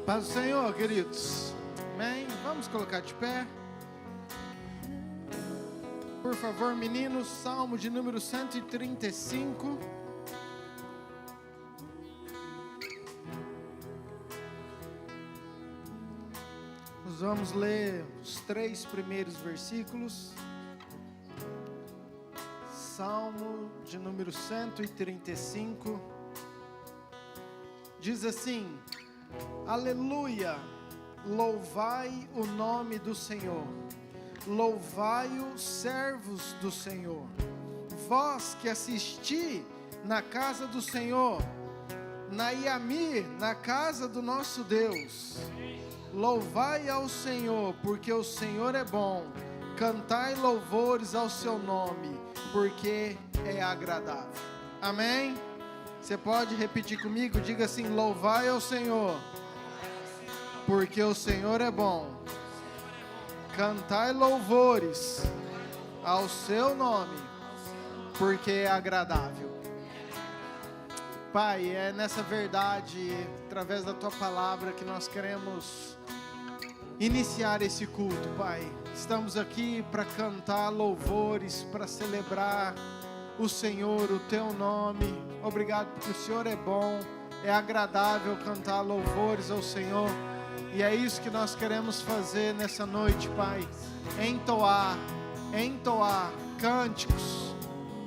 Paz do Senhor, queridos. Amém? Vamos colocar de pé. Por favor, meninos, Salmo de número 135. Nós vamos ler os 3 primeiros versículos. Salmo de número 135. Diz assim: Aleluia, louvai o nome do Senhor, louvai-o, servos do Senhor, vós que assisti na casa do Senhor, na Iamir, na casa do nosso Deus. Louvai ao Senhor, porque o Senhor é bom, cantai louvores ao seu nome, porque é agradável. Amém? Você pode repetir comigo? Diga assim: louvai ao Senhor, porque o Senhor é bom. Cantai louvores ao seu nome, porque é agradável. Pai, é nessa verdade, através da Tua palavra, que nós queremos iniciar esse culto, Pai. Estamos aqui para cantar louvores, para celebrar o Senhor, o Teu nome. Obrigado porque o Senhor é bom, é agradável cantar louvores ao Senhor. E é isso que nós queremos fazer nessa noite, Pai. Entoar cânticos,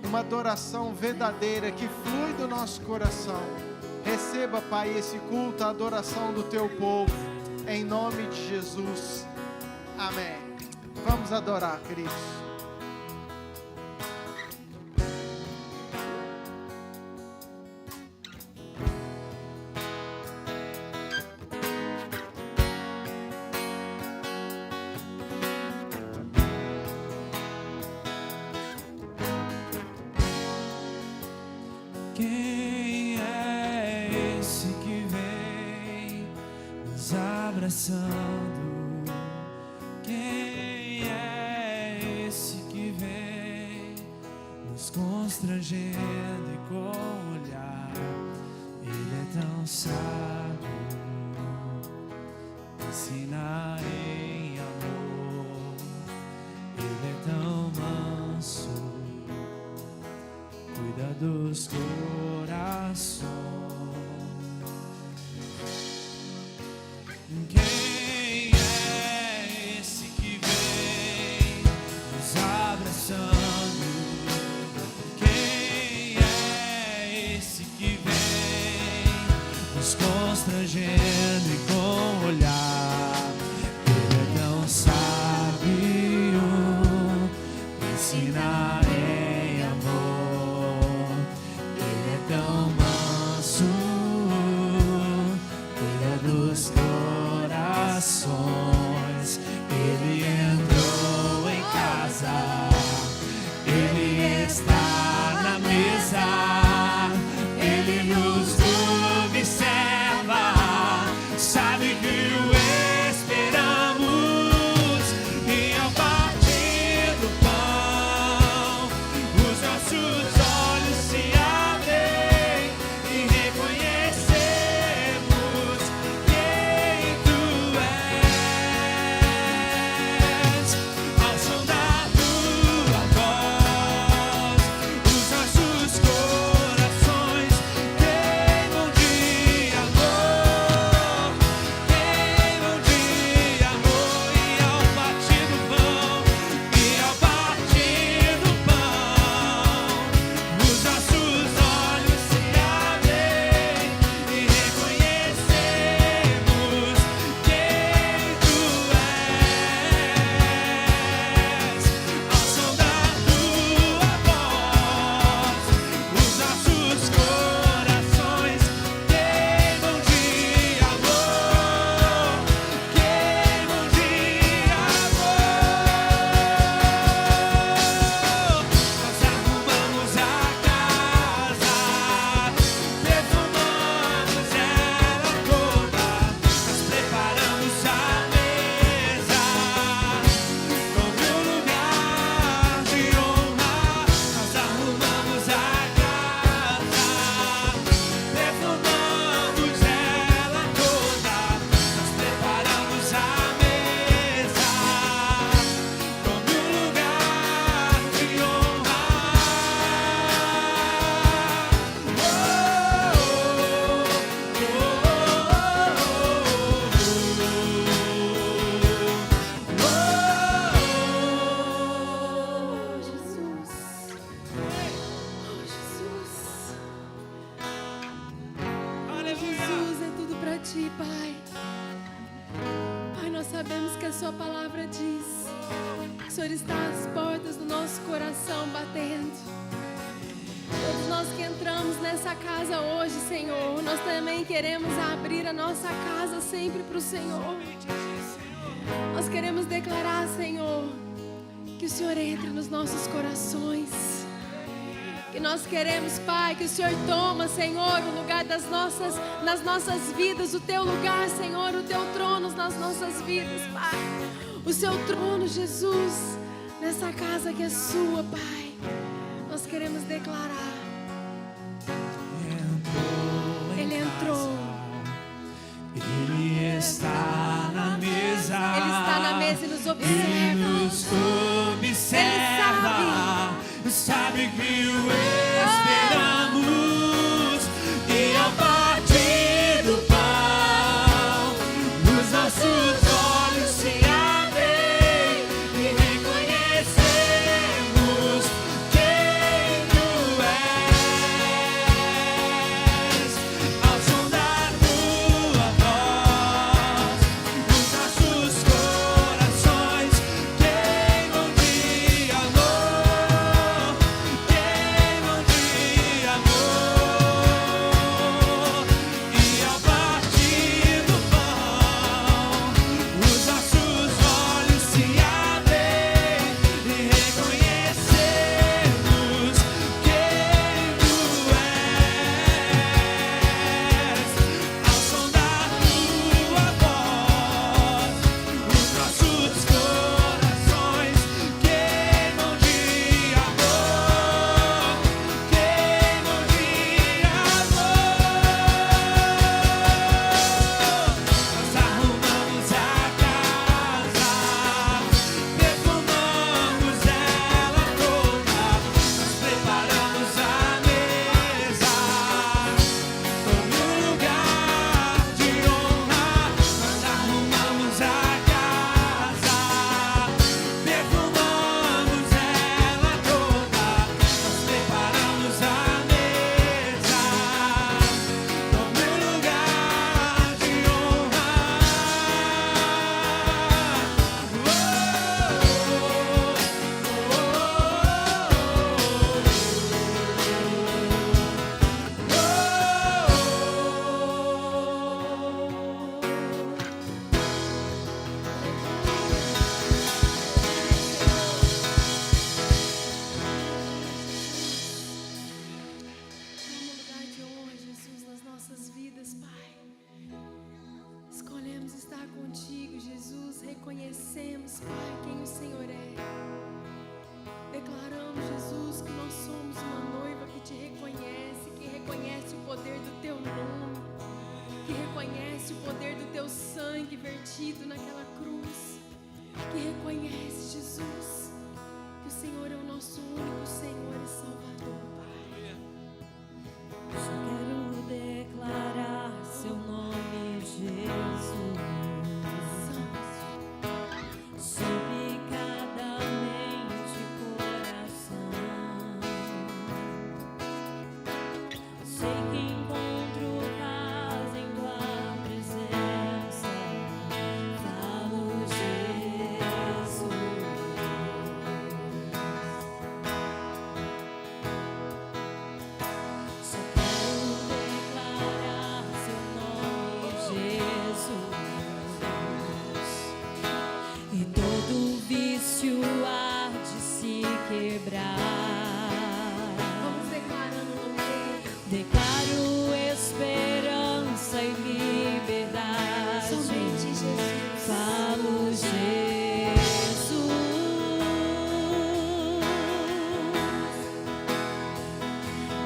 uma adoração verdadeira que flui do nosso coração. Receba, Pai, esse culto, a adoração do Teu povo, em nome de Jesus. Amém. Vamos adorar, queridos. Quem é esse que vem nos abraçando? Quem é esse que vem nos constrangendo e com o olhar? Ele é tão sábio, ensina em amor. Ele é tão manso, cuida dos corações. Quem é esse que vem nos abraçando? Quem é esse que vem nos constrangendo Senhor está às portas do nosso coração batendo. Todos nós que entramos nessa casa hoje, Senhor, nós também queremos abrir a nossa casa sempre para o Senhor. Nós queremos declarar, Senhor, que o Senhor entre nos nossos corações. Que nós queremos, Pai, que o Senhor toma, Senhor, o lugar nas nossas vidas, o Teu lugar, Senhor, o Teu trono nas nossas vidas, Pai. O Seu trono, Jesus, nessa casa que é Sua, Pai. Nós queremos declarar. Ele entrou. Ele está na mesa. Ele está na mesa e nos observa. Ele nos observa. Ele sabe que o esperamos. E ao partir do pão, os nossos olhos se abrem e reconhecemos quem Tu és. Ao som da Tua voz, os nossos corações queimam de amor, queimam de amor. E ao partir do pão, os nossos olhos se abrem e reconhecemos quem Tu és. Ao som da Tua voz, os nossos corações queimam de amor, queimam de amor. Nós arrumamos a casa, perfumamos ela toda, nós preparamos a mesa, todo lugar de honra. Nós arrumamos a casa, perfumamos ela toda, nós preparamos a mesa, todo lugar de honra. Toma lugar de honra, Jesus, nas nossas vidas, Pai. Escolhemos estar contigo, Jesus. Reconhecemos, Pai, quem o Senhor é. Declaramos, Jesus, que nós somos uma noiva que Te reconhece, que reconhece o poder do Teu nome, que reconhece o poder do Teu sangue vertido naquela cruz, que reconhece, Jesus, que o Senhor é o nosso único Senhor e Salvador, Pai. Só quero declarar Seu nome, Jesus, sobre cada mente e coração. Sei que encontro paz em Tua presença. Falo, Jesus. Só quero declarar Seu nome, Jesus, e todo vício há de se quebrar. Vamos declarando o nome dele. Declaro esperança e liberdade. Somente Jesus. Falo, Jesus.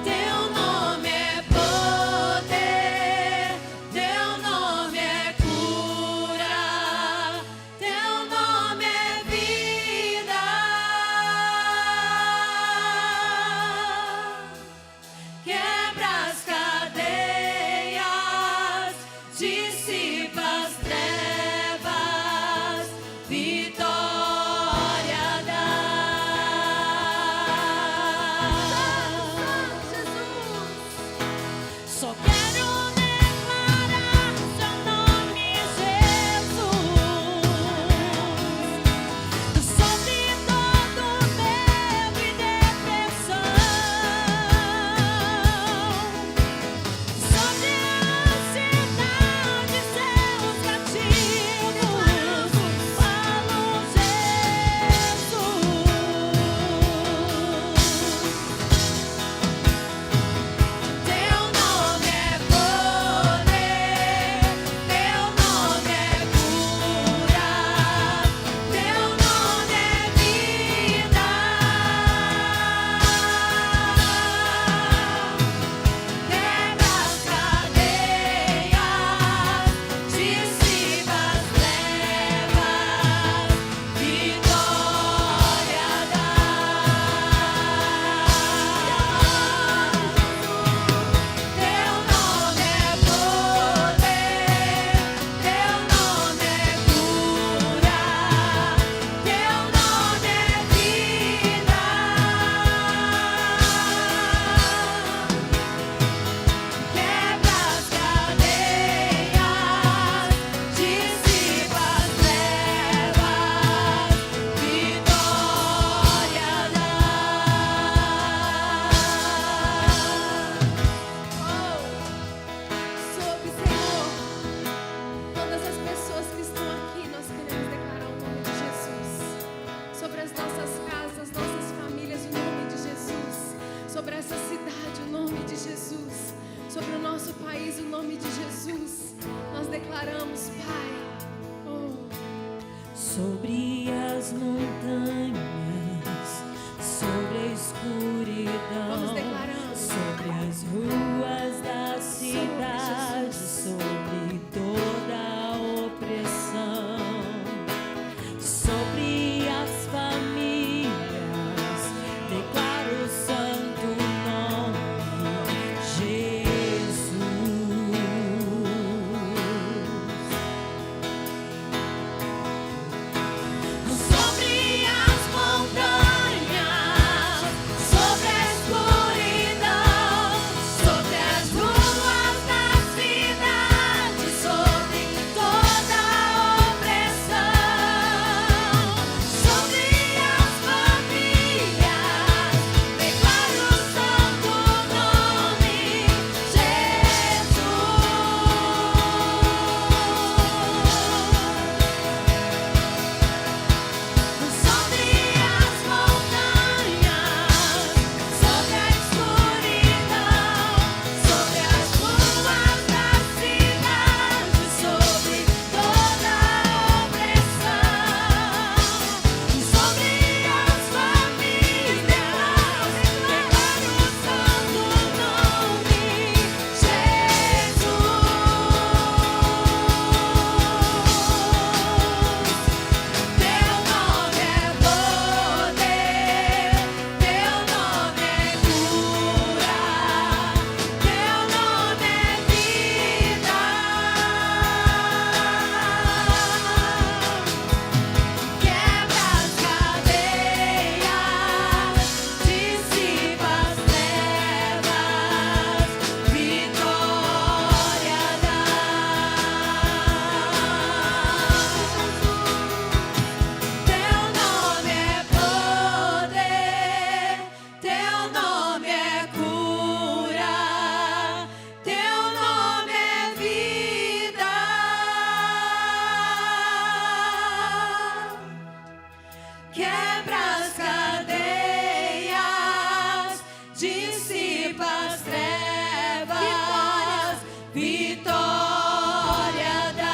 Teu nome é poder, Teu nome é cura, Teu nome é vida. declaramos, Pai. Oh, Sobre as montanhas, sobre a escuridão, vamos declarando. sobre as ruas da cidade, sobre toda a opressão, sobre as famílias, declaro o santo nome, Jesus. Sobre as montanhas, sobre a escuridão, sobre as ruas da cidade, sobre toda a opressão, sobre as famílias, declaro o santo nome, Jesus. Sobre as montanhas, sobre a escuridão, sobre as ruas da cidade, sobre toda a opressão, sobre as famílias, declaro o santo nome, Jesus. Teu nome é poder, teu nome é cura, teu nome é vida. Quebra as cadeias, dissipa as trevas, vitória dá. Teu nome é poder, teu nome é cura, teu nome é vida. Quebra as cadeias, dissipa as trevas, vitória dá.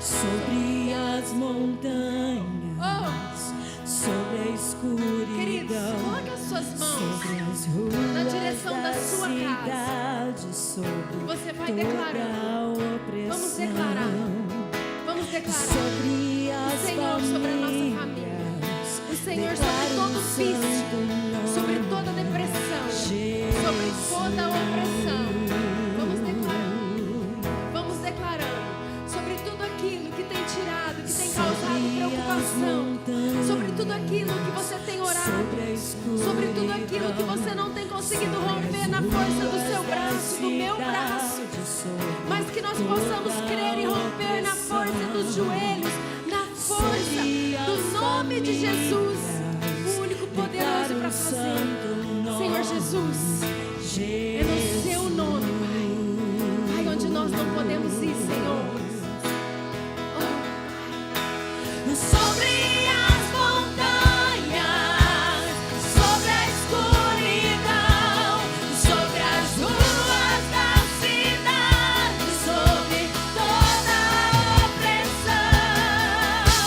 Sobre as montanhas, sobre a queridos, escuridão, coloque as suas mãos. sobre as ruas na direção da sua cidade, sobre Você vai toda declarando. a opressão. Vamos declarar. Vamos declarar. Sobre as Senhor, sobre a nossa família. famílias, O Senhor sobre declaro todo o vício, santo nome, sobre toda depressão, sobre toda opressão. Vamos declarando. Vamos declarando. Sobre tudo aquilo que tem tirado, que tem causado preocupação. Sobre tudo aquilo que você tem orado. Sobre tudo aquilo que você não tem conseguido romper na força do seu braço, do meu braço. Mas que nós possamos crer e romper na força dos joelhos, na força do nome de Jesus, o único poderoso para fazer. Senhor Jesus, é no seu nome, Pai. Pai, onde nós não podemos ir, Senhor. Sobre as montanhas, sobre a escuridão, sobre as ruas da cidade, sobre toda a opressão,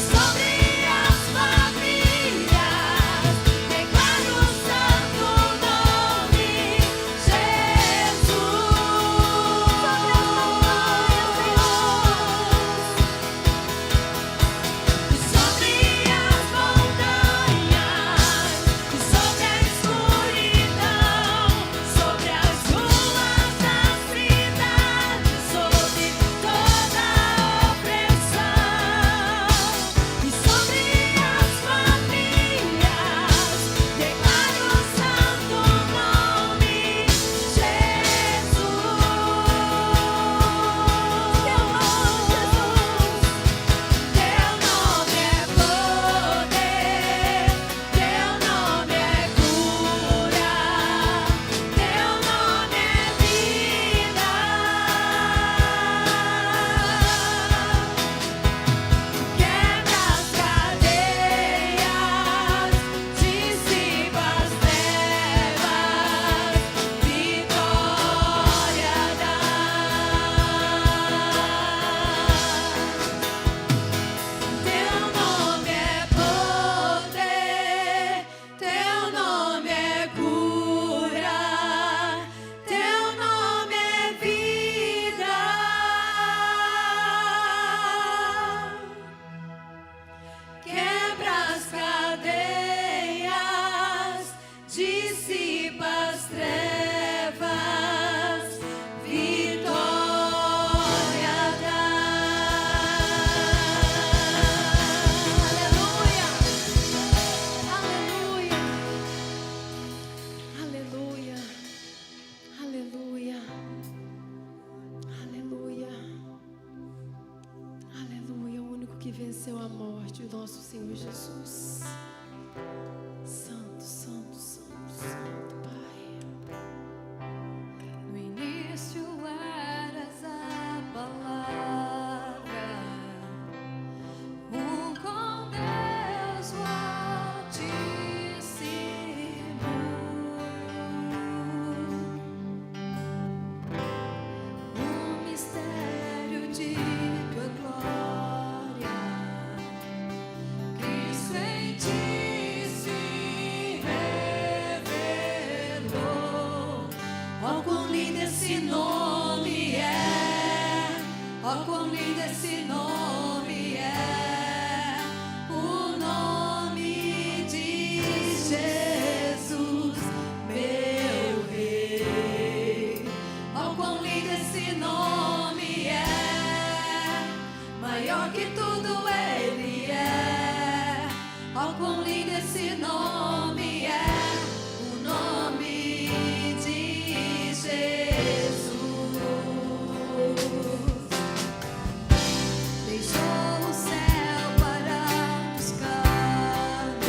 sobre as famílias, declaro o santo nome, Jesus. Sobre as montanhas, que venceu a morte, o nosso Senhor Jesus. Santo, santo, santo, santo, Pai. No início eras a palavra, com Deus o Altíssimo. O mistério de tua glória, Cristo em ti se revelou. Oh, quão lindo esse nome é! Oh, quão lindo esse nome é! O nome de Jesus, meu Rei. Oh, quão lindo esse nome é! Maior que tudo Ele é. Oh, quão lindo esse nome é! O nome de Jesus. Deixou o céu para buscar-nos,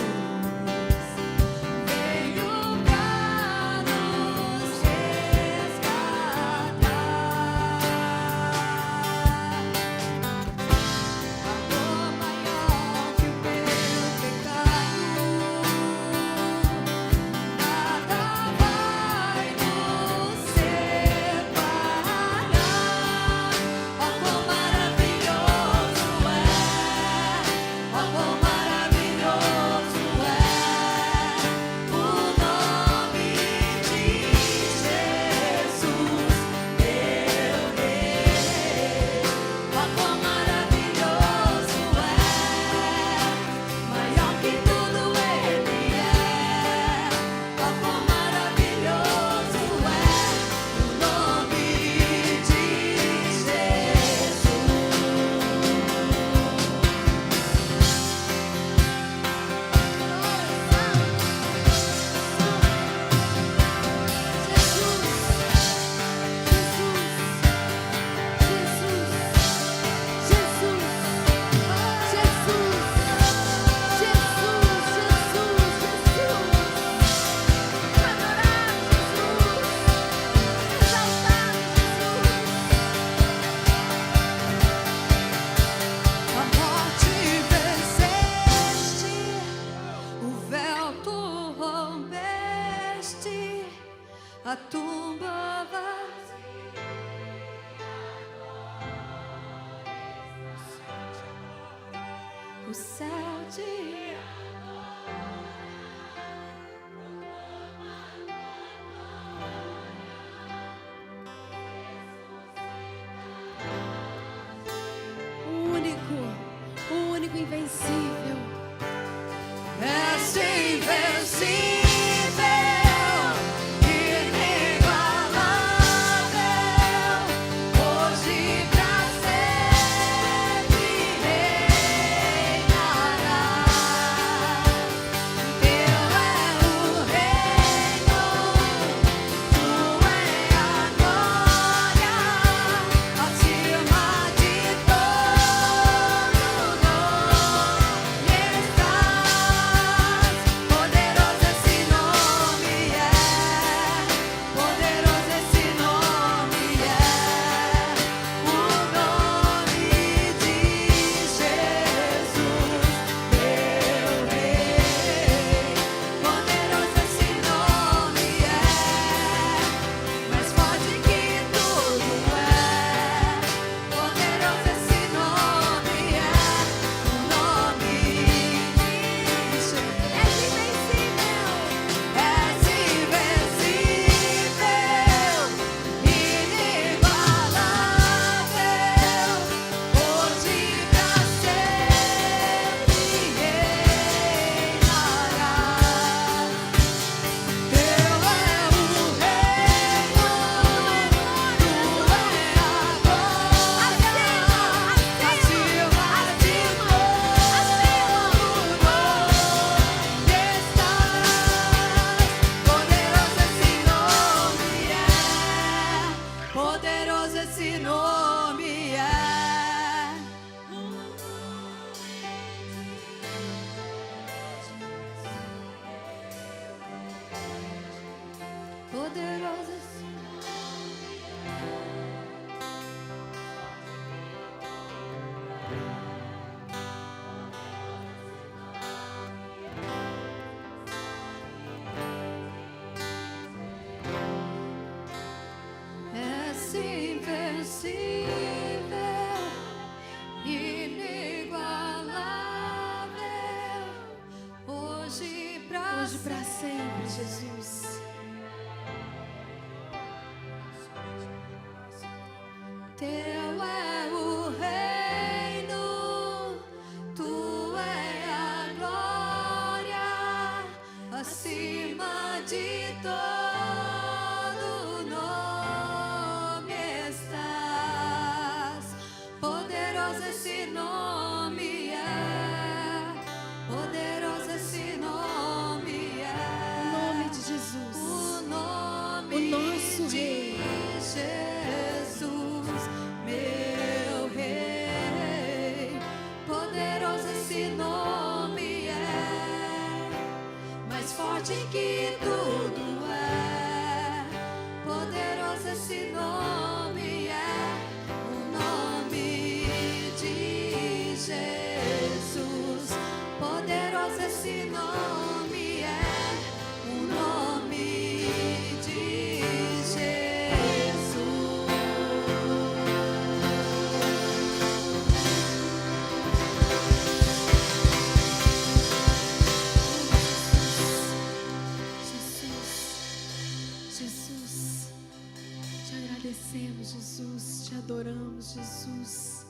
veio para nos resgatar. Amor maior que o meu pecado, nada vai nos separar. Oh, quão maravilhoso é! Oh, quão maravilhoso é o nome de Jesus, meu Rei. Oh, quão maravilhoso é! Maior que tudo Ele é. Oh, quão maravilhoso é o nome de Jesus. A morte venceste, o véu tu rompeste, a tumba vazia. O céu te O único invencível. és invencível, inigualável, hoje pra sempre reinarás. inigualável, hoje pra sempre, Jesus. Teu é o reino, tu é a glória, acima de todo nome estás. Poderoso esse nome é, poderoso esse nome é. O nome de Jesus. O nome O nosso de Rei. Jesus, meu Rei. Poderoso esse nome é, mais forte que tudo é. Poderoso esse nome é, o nome de Jesus. Poderoso esse nome é, o nome de Jesus. Jesus, te agradecemos, Jesus, te adoramos, Jesus,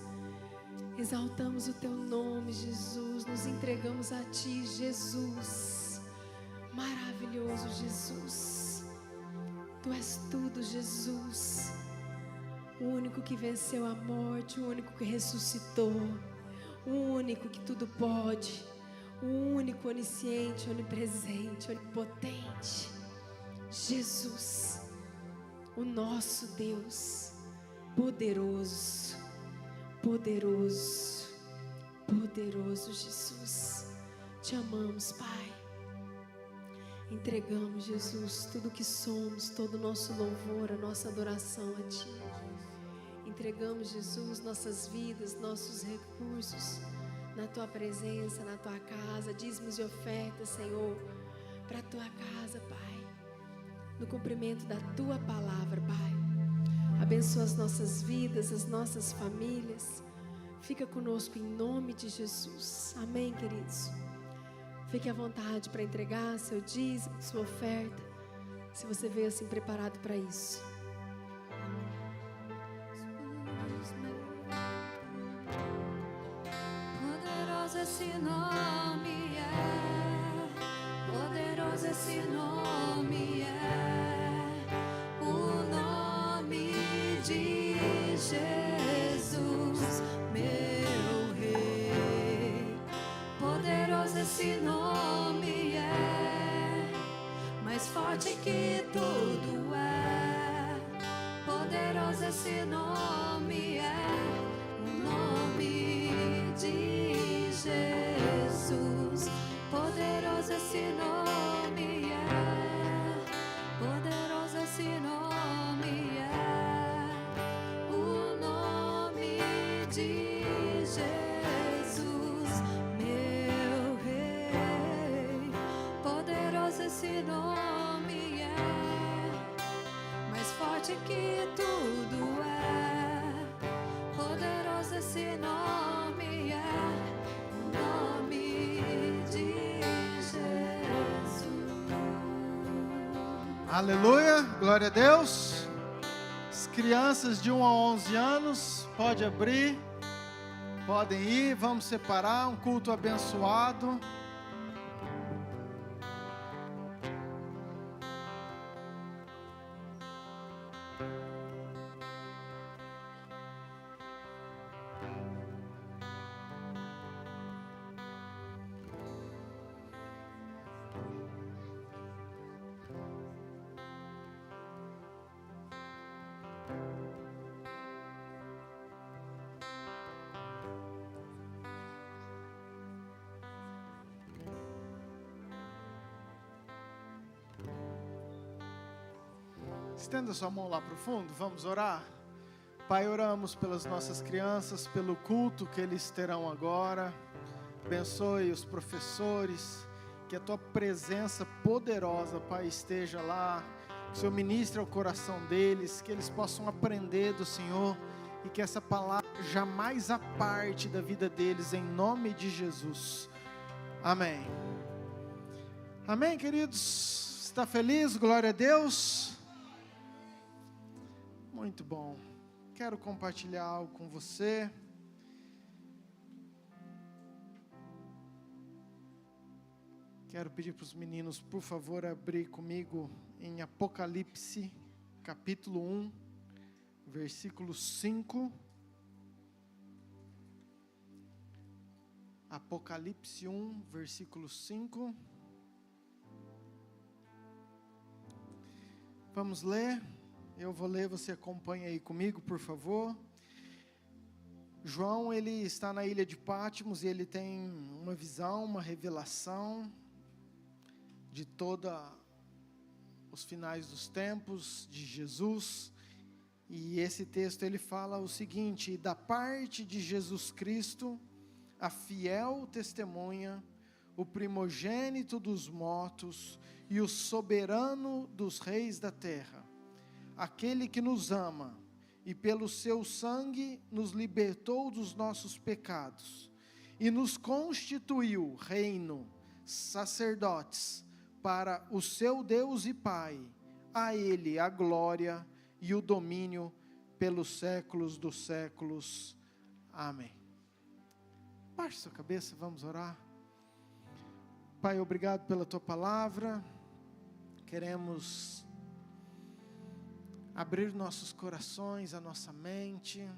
exaltamos o teu nome, Jesus, nos entregamos a ti, Jesus, maravilhoso Jesus, tu és tudo, Jesus, o único que venceu a morte, o único que ressuscitou, o único que tudo pode, o único onisciente, onipresente, onipotente. Jesus, o nosso Deus, poderoso, poderoso, poderoso Jesus, te amamos, Pai, entregamos, Jesus, tudo que somos, todo o nosso louvor, a nossa adoração a Ti, entregamos, Jesus, nossas vidas, nossos recursos, na Tua presença, na Tua casa, dízimos e ofertas, Senhor, para a Tua casa, Pai, no cumprimento da Tua palavra, Pai. Abençoa as nossas vidas, as nossas famílias. Fica conosco em nome de Jesus. Amém, queridos? Fique à vontade para entregar seu dízimo, sua oferta, se você veio assim preparado para isso. Poderoso esse nome é, poderoso esse nome é, o nome de Jesus, meu Rei. Poderoso esse nome é, mais forte que tudo é. Poderoso esse nome é, o nome de Jesus. Poderoso esse nome é, poderoso esse nome é, o nome de Jesus, meu Rei. Poderoso esse nome é, mais forte que tudo é. Poderoso esse nome é, o nome de Jesus. Aleluia, glória a Deus. As crianças de 1 a 11 anos, pode abrir, podem ir, vamos separar, um culto abençoado. Estenda sua mão lá para o fundo, vamos orar. Pai, oramos pelas nossas crianças, pelo culto que eles terão agora. Abençoe os professores, que a Tua presença poderosa, Pai, esteja lá. Que o Senhor ministre ao coração deles, que eles possam aprender do Senhor e que essa palavra jamais aparte da vida deles, em nome de Jesus. Amém. Amém, queridos? Está feliz? Glória a Deus. Muito bom. Quero compartilhar algo com você. Quero pedir para os meninos, por favor, abrir comigo em Apocalipse, capítulo 1, versículo 5. Apocalipse 1, versículo 5. Vamos ler. Eu vou ler, você acompanha aí comigo, por favor. João, ele está na ilha de Patmos e ele tem uma visão, uma revelação de todos os finais dos tempos, de Jesus. E esse texto ele fala o seguinte: da parte de Jesus Cristo, a fiel testemunha, o primogênito dos mortos e o soberano dos reis da terra, aquele que nos ama e pelo seu sangue nos libertou dos nossos pecados e nos constituiu reino, sacerdotes para o seu Deus e Pai. A Ele a glória e o domínio pelos séculos dos séculos. Amém. Baixe sua cabeça, vamos orar. Pai, obrigado pela Tua palavra. Queremos abrir nossos corações, a nossa mente,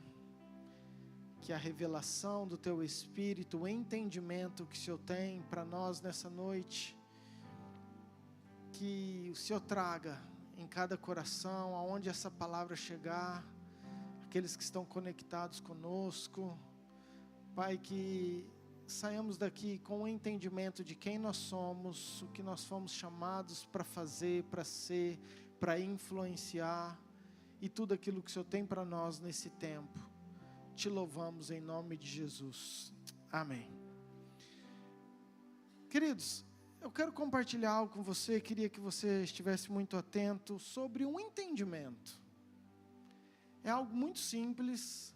que a revelação do Teu Espírito, o entendimento que o Senhor tem para nós nessa noite, que o Senhor traga em cada coração, aonde essa palavra chegar, aqueles que estão conectados conosco, Pai, que saiamos daqui com o entendimento de quem nós somos, o que nós fomos chamados para fazer, para ser, para influenciar, e tudo aquilo que o Senhor tem para nós nesse tempo. Te louvamos em nome de Jesus. Amém. Queridos, eu quero compartilhar algo com você, queria que você estivesse muito atento sobre um entendimento. É algo muito simples,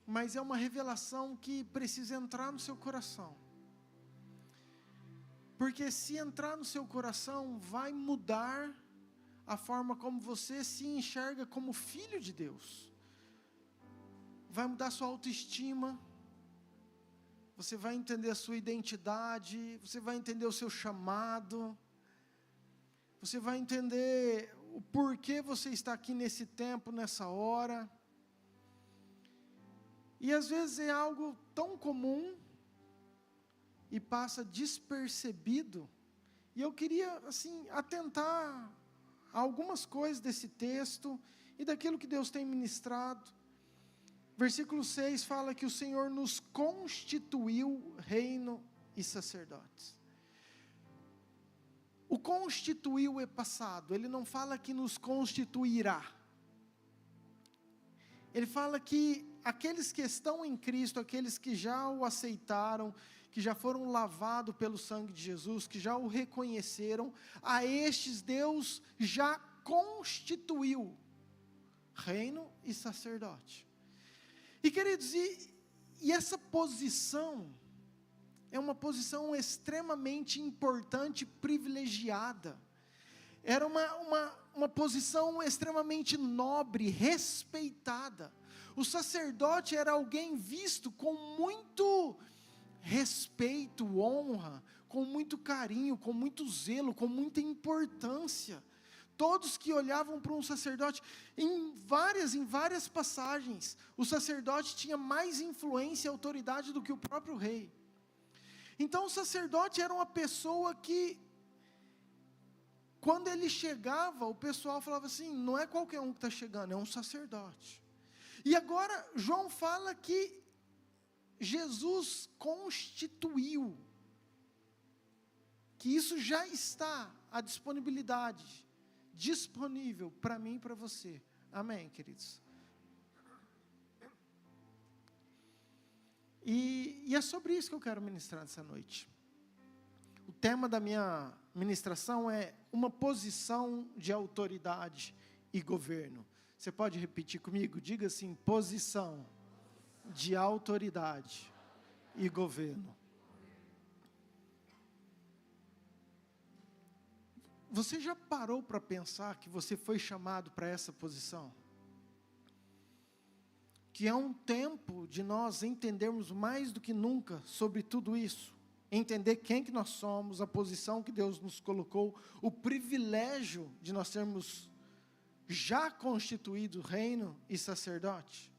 mas é uma revelação que precisa entrar no seu coração. Porque se entrar no seu coração, vai mudar a forma como você se enxerga como filho de Deus. Vai mudar sua autoestima. Você vai entender a sua identidade, você vai entender o seu chamado, você vai entender o porquê você está aqui nesse tempo, nessa hora. E às vezes é algo tão comum e passa despercebido. E eu queria, assim, atentar a algumas coisas desse texto e daquilo que Deus tem ministrado. Versículo 6 fala que o Senhor nos constituiu reino e sacerdotes. O constituiu é passado, ele não fala que nos constituirá. Ele fala que aqueles que estão em Cristo, aqueles que já o aceitaram, que já foram lavados pelo sangue de Jesus, que já o reconheceram, a estes Deus já constituiu reino e sacerdote. E queridos, e essa posição é uma posição extremamente importante, privilegiada. Era uma posição extremamente nobre, respeitada. O sacerdote era alguém visto com muito respeito, honra, com muito carinho, com muito zelo, com muita importância. Todos que olhavam para um sacerdote, em várias passagens, o sacerdote tinha mais influência e autoridade do que o próprio rei. Então o sacerdote era uma pessoa que, quando ele chegava, o pessoal falava assim, não é qualquer um que está chegando, é um sacerdote. E agora João fala que Jesus constituiu, que isso já está à disponibilidade, disponível para mim e para você. Amém, queridos? E é sobre isso que eu quero ministrar nessa noite. O tema da minha ministração é uma posição de autoridade e governo. Você pode repetir comigo? Diga assim: posição de autoridade e governo. Você já parou para pensar que você foi chamado para essa posição? Que é um tempo de nós entendermos mais do que nunca sobre tudo isso. Entender quem que nós somos, a posição que Deus nos colocou, o privilégio de nós sermos já constituído reino e sacerdote.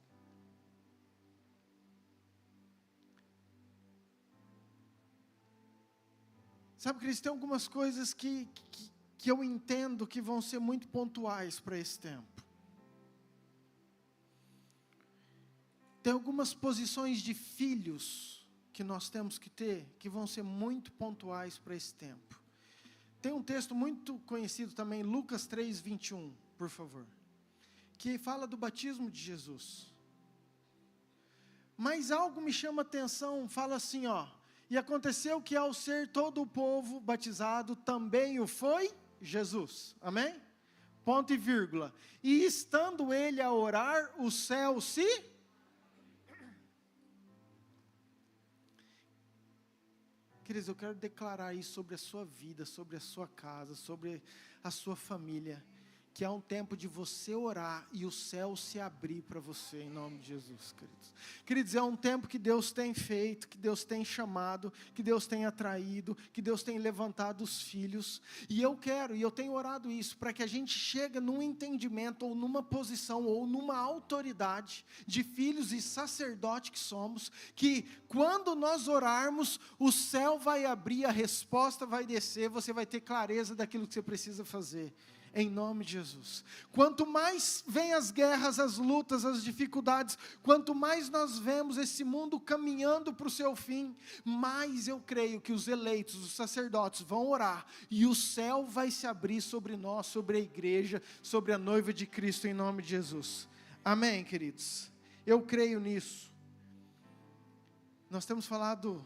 Sabe, Cristo, tem algumas coisas que eu entendo que vão ser muito pontuais para esse tempo. Tem algumas posições de filhos que nós temos que ter, que vão ser muito pontuais para esse tempo. Tem um texto muito conhecido também, Lucas 3:21, por favor, que fala do batismo de Jesus. Mas algo me chama a atenção, fala assim, e aconteceu que ao ser todo o povo batizado, também o foi Jesus. Amém? Ponto e vírgula. E estando ele a orar, o céu se... Queridos, eu quero declarar isso sobre a sua vida, sobre a sua casa, sobre a sua família, que é um tempo de você orar e o céu se abrir para você, em nome de Jesus, queridos. Queridos, é um tempo que Deus tem feito, que Deus tem chamado, que Deus tem atraído, que Deus tem levantado os filhos, e eu tenho orado isso, para que a gente chegue num entendimento, ou numa posição, ou numa autoridade, de filhos e sacerdote que somos, que quando nós orarmos, o céu vai abrir, a resposta vai descer, você vai ter clareza daquilo que você precisa fazer. Em nome de Jesus. Quanto mais vem as guerras, as lutas, as dificuldades, quanto mais nós vemos esse mundo caminhando para o seu fim, mais eu creio que os eleitos, os sacerdotes vão orar, e o céu vai se abrir sobre nós, sobre a igreja, sobre a noiva de Cristo, em nome de Jesus. Amém, queridos? Eu creio nisso. Nós temos falado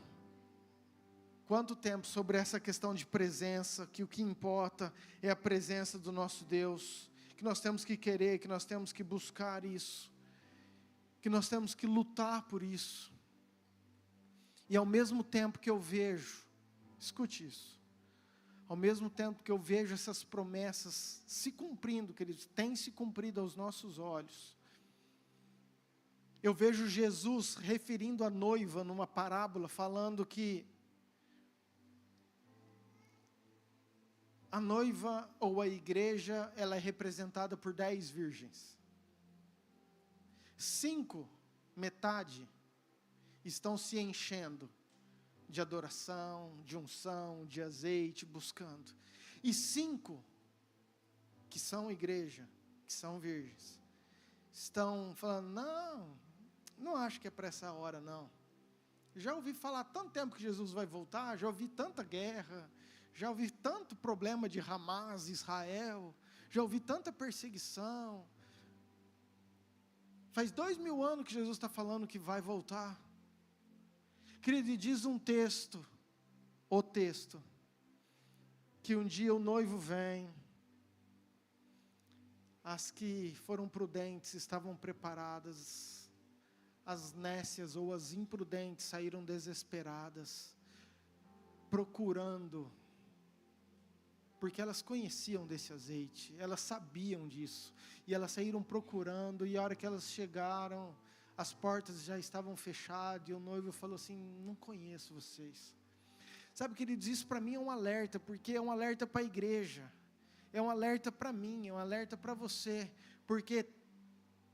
quanto tempo sobre essa questão de presença, que o que importa é a presença do nosso Deus, que nós temos que querer, que nós temos que buscar isso, que nós temos que lutar por isso. E ao mesmo tempo que eu vejo, escute isso, ao mesmo tempo que eu vejo essas promessas se cumprindo, queridos, têm se cumprido aos nossos olhos, eu vejo Jesus referindo a noiva numa parábola, falando que a noiva ou a igreja, ela é representada por 10 virgens. 5, metade, estão se enchendo de adoração, de unção, de azeite, buscando. E 5, que são igreja, que são virgens, estão falando, não acho que é para essa hora não. Já ouvi falar tanto tempo que Jesus vai voltar, já ouvi tanta guerra, já ouvi tanto problema de Hamas, Israel, já ouvi tanta perseguição. Faz 2000 anos que Jesus está falando que vai voltar. Querido, e diz um texto, o texto, que um dia o noivo vem, as que foram prudentes estavam preparadas, as nécias ou as imprudentes saíram desesperadas, procurando, porque elas conheciam desse azeite, elas sabiam disso, e elas saíram procurando, e a hora que elas chegaram, as portas já estavam fechadas, e o noivo falou assim, não conheço vocês. Sabe, queridos, isso para mim é um alerta, porque é um alerta para a igreja, é um alerta para mim, é um alerta para você, porque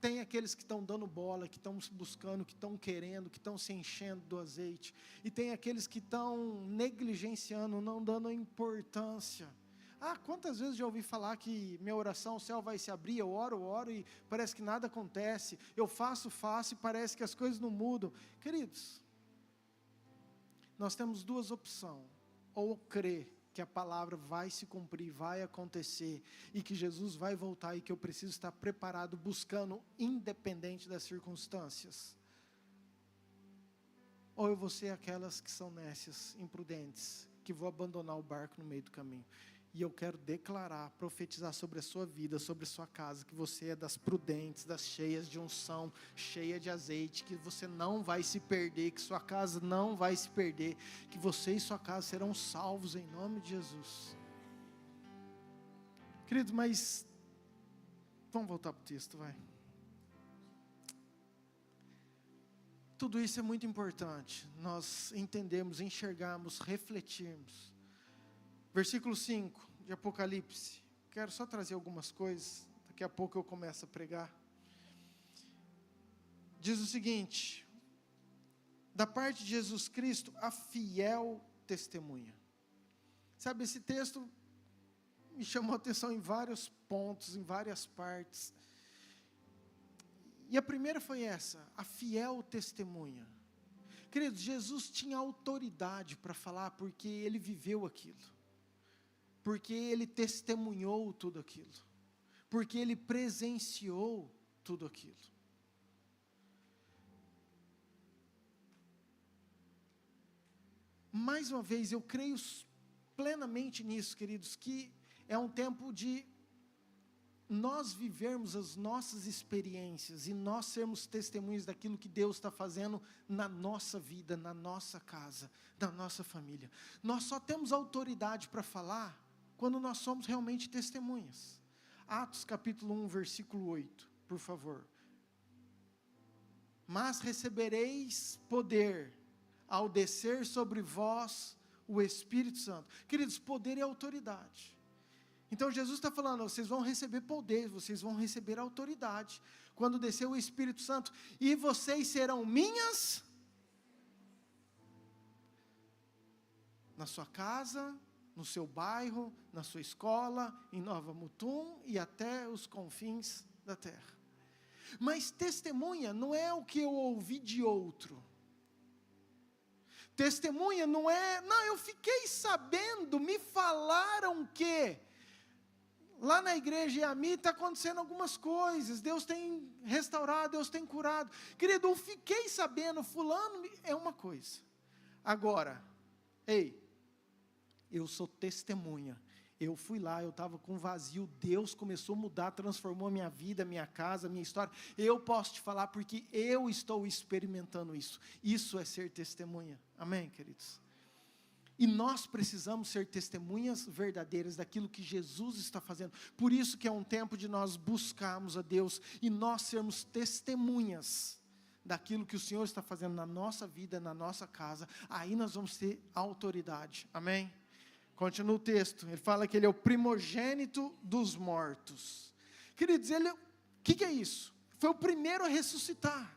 tem aqueles que estão dando bola, que estão buscando, que estão querendo, que estão se enchendo do azeite, e tem aqueles que estão negligenciando, não dando importância. Quantas vezes já ouvi falar que minha oração, o céu vai se abrir, eu oro e parece que nada acontece, eu faço e parece que as coisas não mudam. Queridos, nós temos 2 opções, ou crer que a palavra vai se cumprir, vai acontecer, e que Jesus vai voltar, e que eu preciso estar preparado, buscando, independente das circunstâncias. Ou eu vou ser aquelas que são nécias, imprudentes, que vou abandonar o barco no meio do caminho. E eu quero declarar, profetizar sobre a sua vida, sobre a sua casa, que você é das prudentes, das cheias de unção, cheia de azeite, que você não vai se perder, que sua casa não vai se perder, que você e sua casa serão salvos em nome de Jesus. Queridos, mas vamos voltar para o texto, vai. Tudo isso é muito importante, nós entendemos, enxergarmos, refletirmos. Versículo 5 de Apocalipse, quero só trazer algumas coisas, daqui a pouco eu começo a pregar. Diz o seguinte: da parte de Jesus Cristo, a fiel testemunha. Sabe, esse texto me chamou a atenção em vários pontos, em várias partes. E a primeira foi essa, a fiel testemunha. Queridos, Jesus tinha autoridade para falar, porque ele viveu aquilo, porque ele testemunhou tudo aquilo, porque ele presenciou tudo aquilo. Mais uma vez, eu creio plenamente nisso, queridos, que é um tempo de nós vivermos as nossas experiências e nós sermos testemunhas daquilo que Deus está fazendo na nossa vida, na nossa casa, na nossa família. Nós só temos autoridade para falar quando nós somos realmente testemunhas. Atos capítulo 1, versículo 8, por favor. Mas recebereis poder ao descer sobre vós o Espírito Santo. Queridos, poder é autoridade. Então Jesus está falando, vocês vão receber poder, vocês vão receber autoridade, quando descer o Espírito Santo, e vocês serão minhas, na sua casa, no seu bairro, na sua escola, em Nova Mutum, e até os confins da terra. Mas testemunha não é o que eu ouvi de outro. Testemunha não é, não, eu fiquei sabendo, me falaram que lá na igreja Iami está acontecendo algumas coisas, Deus tem restaurado, Deus tem curado. Querido, eu fiquei sabendo, fulano é uma coisa. Agora, ei, eu sou testemunha. Eu fui lá, eu estava com vazio, Deus começou a mudar, transformou a minha vida, minha casa, minha história. Eu posso te falar porque eu estou experimentando isso. Isso é ser testemunha. Amém, queridos? E nós precisamos ser testemunhas verdadeiras daquilo que Jesus está fazendo. Por isso que é um tempo de nós buscarmos a Deus e nós sermos testemunhas daquilo que o Senhor está fazendo na nossa vida, na nossa casa. Aí nós vamos ter autoridade. Amém? Continua o texto. Ele fala que ele é o primogênito dos mortos. Queridos, o que é isso? Foi o primeiro a ressuscitar.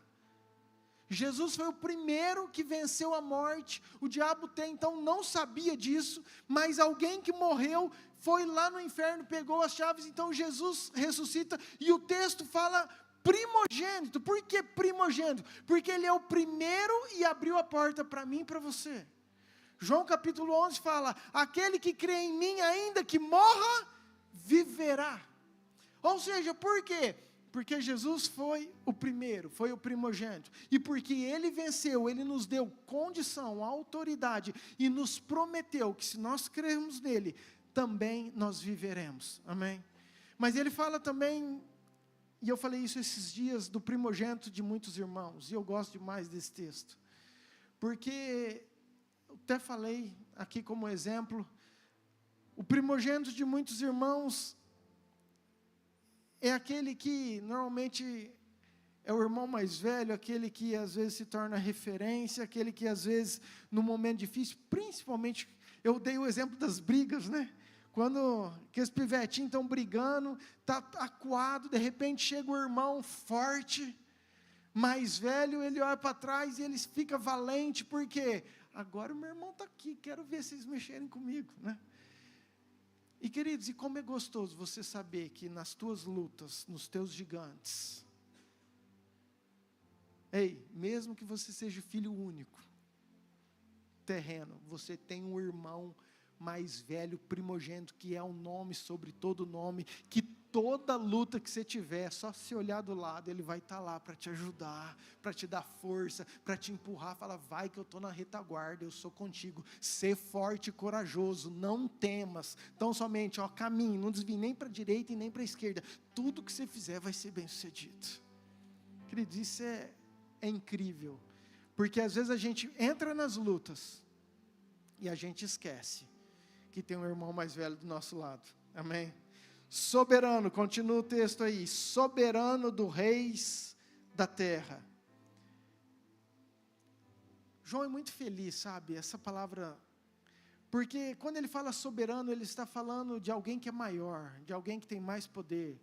Jesus foi o primeiro que venceu a morte. O diabo até então não sabia disso, mas alguém que morreu foi lá no inferno, pegou as chaves. Então Jesus ressuscita e o texto fala primogênito. Por que primogênito? Porque ele é o primeiro e abriu a porta para mim e para você. João capítulo 11 fala, aquele que crê em mim, ainda que morra, viverá. Ou seja, por quê? Porque Jesus foi o primeiro, foi o primogênito. E porque ele venceu, ele nos deu condição, autoridade, e nos prometeu que se nós crermos nele, também nós viveremos. Amém? Mas ele fala também, e eu falei isso esses dias, do primogênito de muitos irmãos, e eu gosto demais desse texto. Porque, eu até falei aqui como exemplo, o primogênito de muitos irmãos é aquele que normalmente é o irmão mais velho, aquele que às vezes se torna referência, aquele que às vezes no momento difícil, principalmente, eu dei o exemplo das brigas, né? Quando aqueles pivetinhos estão brigando, está acuado, de repente chega o irmão forte, mais velho, ele olha para trás e ele fica valente, porque agora o meu irmão está aqui, quero ver vocês mexerem comigo, né? E queridos, e como é gostoso você saber que nas tuas lutas, nos teus gigantes, ei, mesmo que você seja filho único, terreno, você tem um irmão mais velho, primogênito, que é um nome sobre todo nome, que toda luta que você tiver, só se olhar do lado, Ele vai estar lá para te ajudar, para te dar força, para te empurrar, fala, vai que eu estou na retaguarda, eu sou contigo, ser forte e corajoso, não temas, tão somente, caminhe, não desvie nem para a direita e nem para a esquerda, tudo que você fizer vai ser bem sucedido. Queridos, isso é incrível, porque às vezes a gente entra nas lutas, e a gente esquece, que tem um irmão mais velho do nosso lado, amém? Soberano, continua o texto aí, soberano dos reis da terra. João é muito feliz, sabe, essa palavra, porque quando ele fala soberano, ele está falando de alguém que é maior, de alguém que tem mais poder,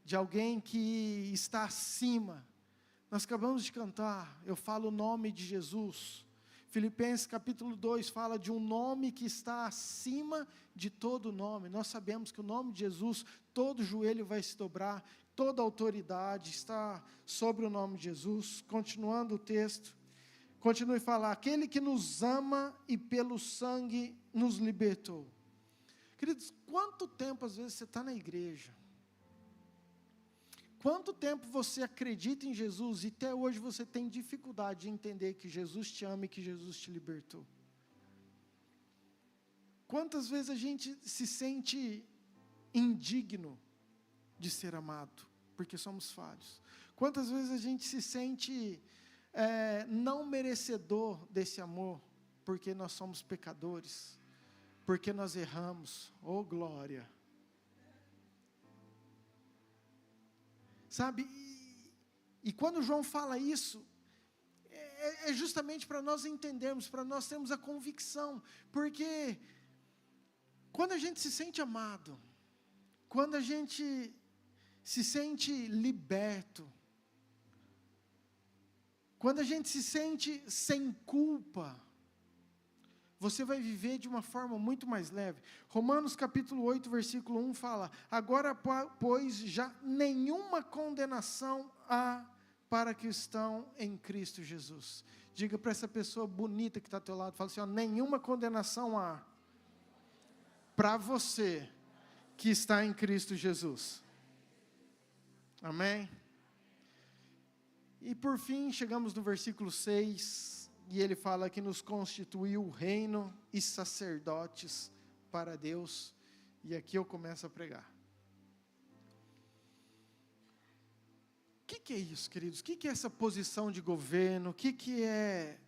de alguém que está acima. Nós acabamos de cantar, eu falo o nome de Jesus. Filipenses capítulo 2 fala de um nome que está acima de todo nome. Nós sabemos que o nome de Jesus, todo joelho vai se dobrar, toda autoridade está sobre o nome de Jesus. Continuando o texto, continue a falar, aquele que nos ama e pelo sangue nos libertou. Queridos, quanto tempo às vezes você está na igreja? Quanto tempo você acredita em Jesus e até hoje você tem dificuldade de entender que Jesus te ama e que Jesus te libertou? Quantas vezes a gente se sente indigno de ser amado, porque somos falhos? Quantas vezes a gente se sente não merecedor desse amor, porque nós somos pecadores, porque nós erramos? Oh, glória! Sabe, e quando João fala isso, é justamente para nós entendermos, para nós termos a convicção, porque quando a gente se sente amado, quando a gente se sente liberto, quando a gente se sente sem culpa, você vai viver de uma forma muito mais leve. Romanos capítulo 8, versículo 1 fala, agora pois já nenhuma condenação há para que estão em Cristo Jesus. Diga para essa pessoa bonita que está ao teu lado, fala assim, nenhuma condenação há para você que está em Cristo Jesus. Amém? E por fim, chegamos no versículo 6, e ele fala que nos constituiu reino e sacerdotes para Deus. E aqui eu começo a pregar. O que é isso, queridos? O que é essa posição de governo? O que é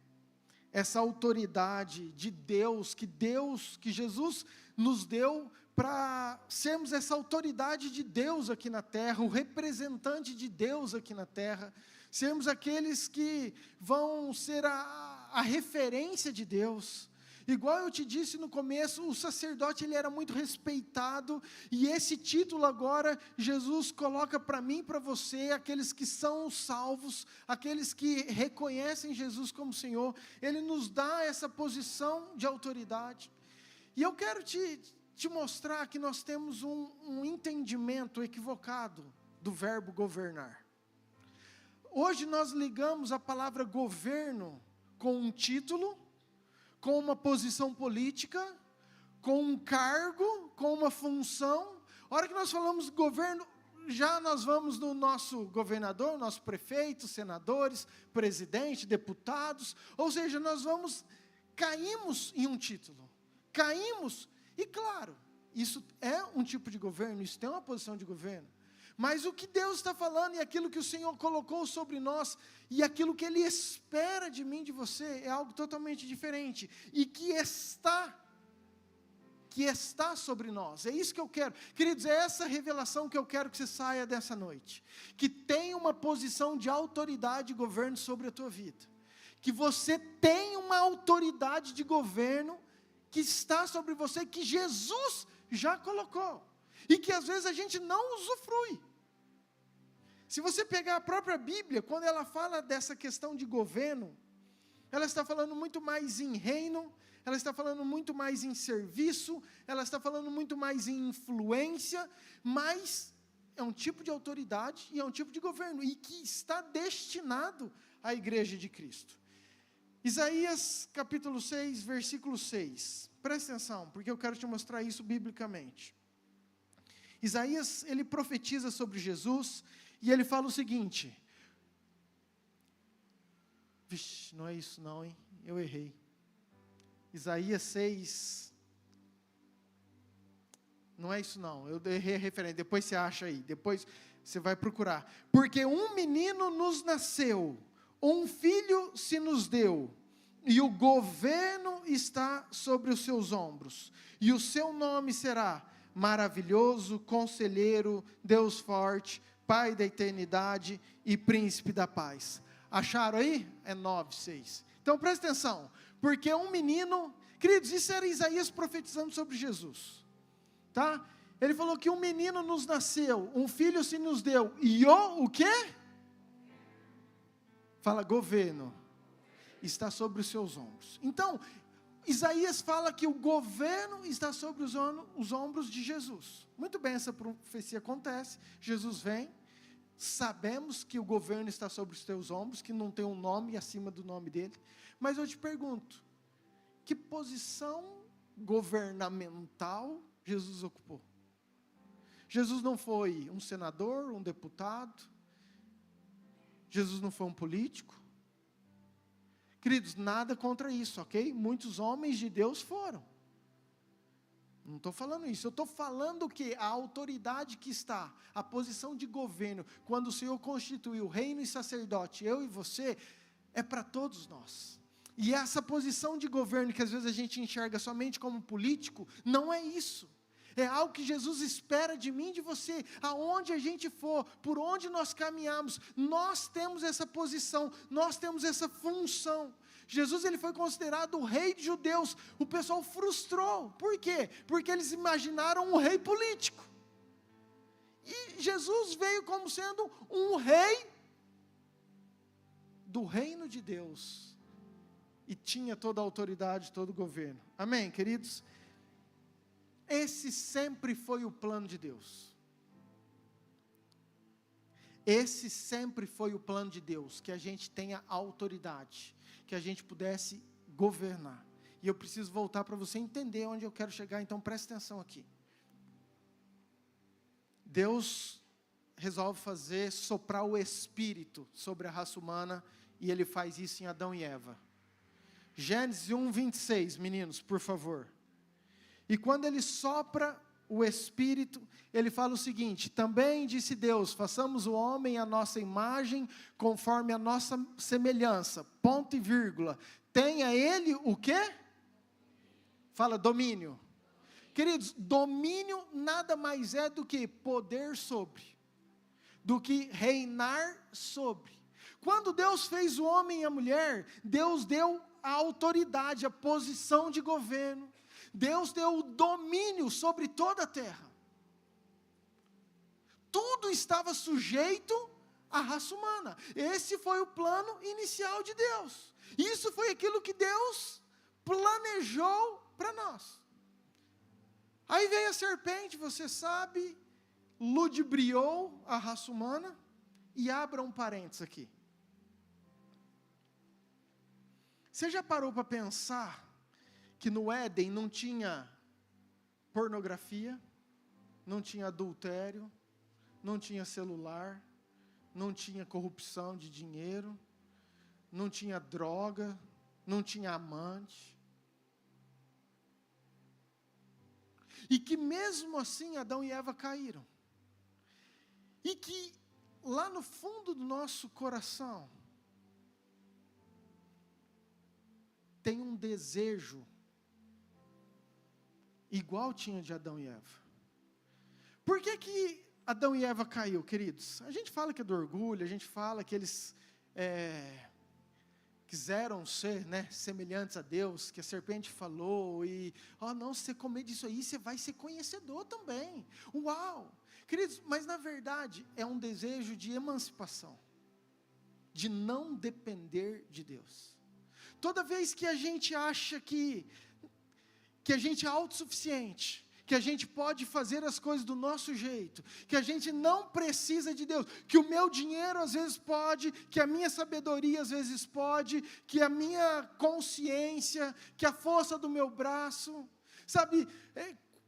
essa autoridade de Deus, que Jesus nos deu para sermos essa autoridade de Deus aqui na terra, o representante de Deus aqui na terra, sermos aqueles que vão ser a referência de Deus. Igual eu te disse no começo, o sacerdote ele era muito respeitado, e esse título agora, Jesus coloca para mim e para você, aqueles que são salvos, aqueles que reconhecem Jesus como Senhor, Ele nos dá essa posição de autoridade. E eu quero te mostrar que nós temos um entendimento equivocado do verbo governar. Hoje nós ligamos a palavra governo com um título, com uma posição política, com um cargo, com uma função. A hora que nós falamos governo, já nós vamos no nosso governador, nosso prefeito, senadores, presidente, deputados, ou seja, nós caímos em um título, e claro, isso é um tipo de governo, isso tem uma posição de governo, mas o que Deus está falando e aquilo que o Senhor colocou sobre nós e aquilo que Ele espera de mim, de você, é algo totalmente diferente e que está sobre nós. É isso que eu quero, queridos, é essa revelação que eu quero que você saia dessa noite, que tem uma posição de autoridade e governo sobre a tua vida, que você tem uma autoridade de governo que está sobre você, que Jesus já colocou, e que às vezes a gente não usufrui. Se você pegar a própria Bíblia, quando ela fala dessa questão de governo, ela está falando muito mais em reino, ela está falando muito mais em serviço, ela está falando muito mais em influência, mas é um tipo de autoridade e é um tipo de governo, e que está destinado à igreja de Cristo. Isaías capítulo 6, versículo 6, presta atenção, porque eu quero te mostrar isso biblicamente. Isaías, ele profetiza sobre Jesus, e ele fala o seguinte, vixe, não é isso não, hein? Eu errei. Isaías 6, não é isso não, eu errei a referência, depois você acha aí, depois você vai procurar. Porque um menino nos nasceu, um filho se nos deu, e o governo está sobre os seus ombros, e o seu nome será Maravilhoso, Conselheiro, Deus Forte, Pai da Eternidade e Príncipe da Paz. Acharam aí? É 9:6. Então presta atenção, porque um menino, queridos, isso era Isaías profetizando sobre Jesus, tá? Ele falou que um menino nos nasceu, um filho se nos deu, e o quê? Fala, governo está sobre os seus ombros. Então, Isaías fala que o governo está sobre os ombros de Jesus. Muito bem, essa profecia acontece, Jesus vem, sabemos que o governo está sobre os teus ombros, que não tem um nome acima do nome dele, mas eu te pergunto, que posição governamental Jesus ocupou? Jesus não foi um senador, um deputado, Jesus não foi um político. Queridos, nada contra isso, ok? Muitos homens de Deus foram. Não estou falando isso, eu estou falando que a autoridade que está, a posição de governo, quando o Senhor constituiu reino e sacerdote, eu e você, é para todos nós. E essa posição de governo, que às vezes a gente enxerga somente como político, não é isso. É algo que Jesus espera de mim e de você, aonde a gente for, por onde nós caminhamos, nós temos essa posição, nós temos essa função. Jesus, ele foi considerado o rei de judeus, o pessoal frustrou, por quê? Porque eles imaginaram um rei político, e Jesus veio como sendo um rei do reino de Deus, e tinha toda a autoridade, todo o governo, amém, queridos? Esse sempre foi o plano de Deus. Esse sempre foi o plano de Deus, que a gente tenha autoridade, que a gente pudesse governar. E eu preciso voltar para você entender onde eu quero chegar, então presta atenção aqui. Deus resolve soprar o Espírito sobre a raça humana, e Ele faz isso em Adão e Eva. Gênesis 1:26, meninos, por favor. E quando Ele sopra o Espírito, Ele fala o seguinte: também disse Deus, façamos o homem à nossa imagem, conforme a nossa semelhança, ponto e vírgula, tenha Ele o quê? Fala, domínio. Queridos, domínio nada mais é do que poder sobre, do que reinar sobre. Quando Deus fez o homem e a mulher, Deus deu a autoridade, a posição de governo, Deus deu o domínio sobre toda a terra. Tudo estava sujeito à raça humana. Esse foi o plano inicial de Deus. Isso foi aquilo que Deus planejou para nós. Aí veio a serpente, você sabe, ludibriou a raça humana. E abra um parênteses aqui. Você já parou para pensar que no Éden não tinha pornografia, não tinha adultério, não tinha celular, não tinha corrupção de dinheiro, não tinha droga, não tinha amante? E que mesmo assim Adão e Eva caíram. E que lá no fundo do nosso coração tem um desejo igual tinha de Adão e Eva. Por que Adão e Eva caiu, queridos? A gente fala que é do orgulho, a gente fala que eles quiseram ser, semelhantes a Deus, que a serpente falou, e, não, se você comer disso aí, você vai ser conhecedor também. Uau! Queridos, mas na verdade, é um desejo de emancipação, de não depender de Deus. Toda vez que a gente acha que a gente é autossuficiente, que a gente pode fazer as coisas do nosso jeito, que a gente não precisa de Deus, que o meu dinheiro às vezes pode, que a minha sabedoria às vezes pode, que a minha consciência, que a força do meu braço, sabe,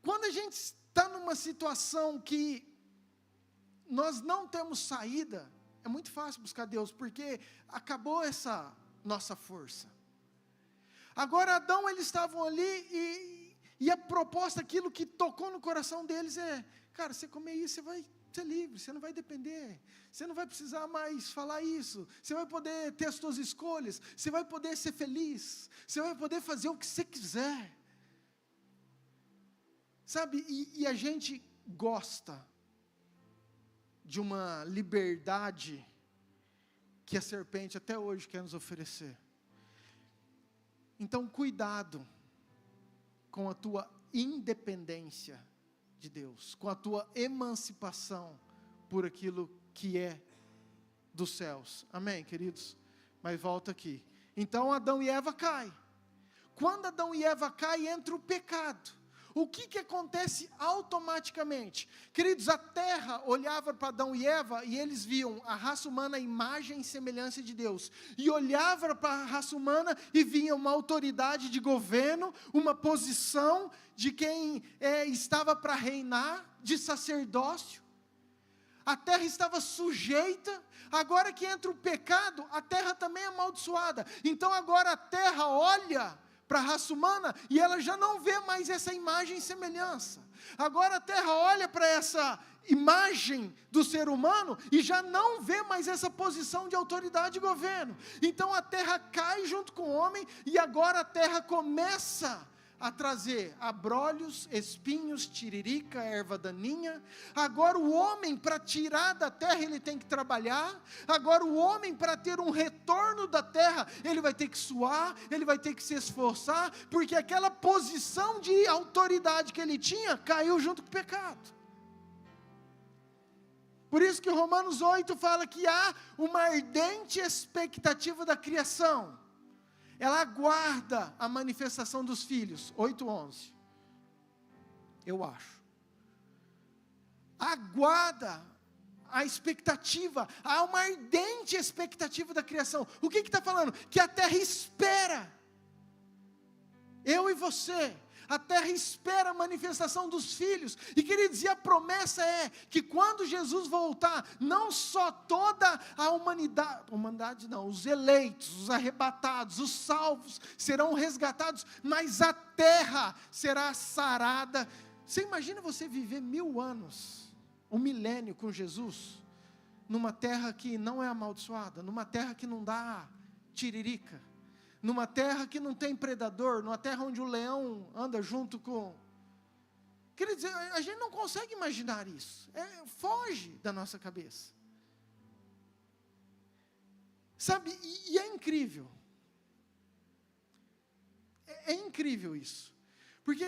quando a gente está numa situação que nós não temos saída, é muito fácil buscar Deus, porque acabou essa nossa força. Agora Adão, eles estavam ali e a proposta, aquilo que tocou no coração deles é, cara, você comer isso, você vai ser livre, você não vai depender, você não vai precisar mais falar isso, você vai poder ter as suas escolhas, você vai poder ser feliz, você vai poder fazer o que você quiser. Sabe, e a gente gosta de uma liberdade que a serpente até hoje quer nos oferecer. Então, cuidado com a tua independência de Deus, com a tua emancipação por aquilo que é dos céus. Amém, queridos? Mas volta aqui. Então, Adão e Eva caem. Quando Adão e Eva caem, entra o pecado. O que acontece automaticamente? Queridos, a terra olhava para Adão e Eva e eles viam a raça humana, a imagem e semelhança de Deus. E olhava para a raça humana e via uma autoridade de governo, uma posição de quem estava para reinar, de sacerdócio. A terra estava sujeita. Agora que entra o pecado, a terra também é amaldiçoada. Então agora a terra olha para a raça humana, e ela já não vê mais essa imagem e semelhança. Agora a terra olha para essa imagem do ser humano, e já não vê mais essa posição de autoridade e governo. Então a terra cai junto com o homem, e agora a terra começa a trazer abrolhos, espinhos, tiririca, erva daninha. Agora o homem, para tirar da terra, ele tem que trabalhar. Agora o homem, para ter um retorno da terra, ele vai ter que suar, ele vai ter que se esforçar, porque aquela posição de autoridade que ele tinha, caiu junto com o pecado. Por isso que Romanos 8 fala que há uma ardente expectativa da criação. Ela aguarda a manifestação dos filhos. 8:11. Eu acho. Aguarda a expectativa. Há uma ardente expectativa da criação. O que está falando? Que a terra espera. Eu e você. A terra espera a manifestação dos filhos. E queridos, e a promessa é que quando Jesus voltar, não só toda a humanidade não, os eleitos, os arrebatados, os salvos serão resgatados, mas a terra será sarada. Você imagina você viver 1000 anos, 1 milênio com Jesus, numa terra que não é amaldiçoada, numa terra que não dá tiririca, numa terra que não tem predador, numa terra onde o leão anda junto com... Quer dizer, a gente não consegue imaginar isso, foge da nossa cabeça. Sabe, e é incrível. É incrível isso, porque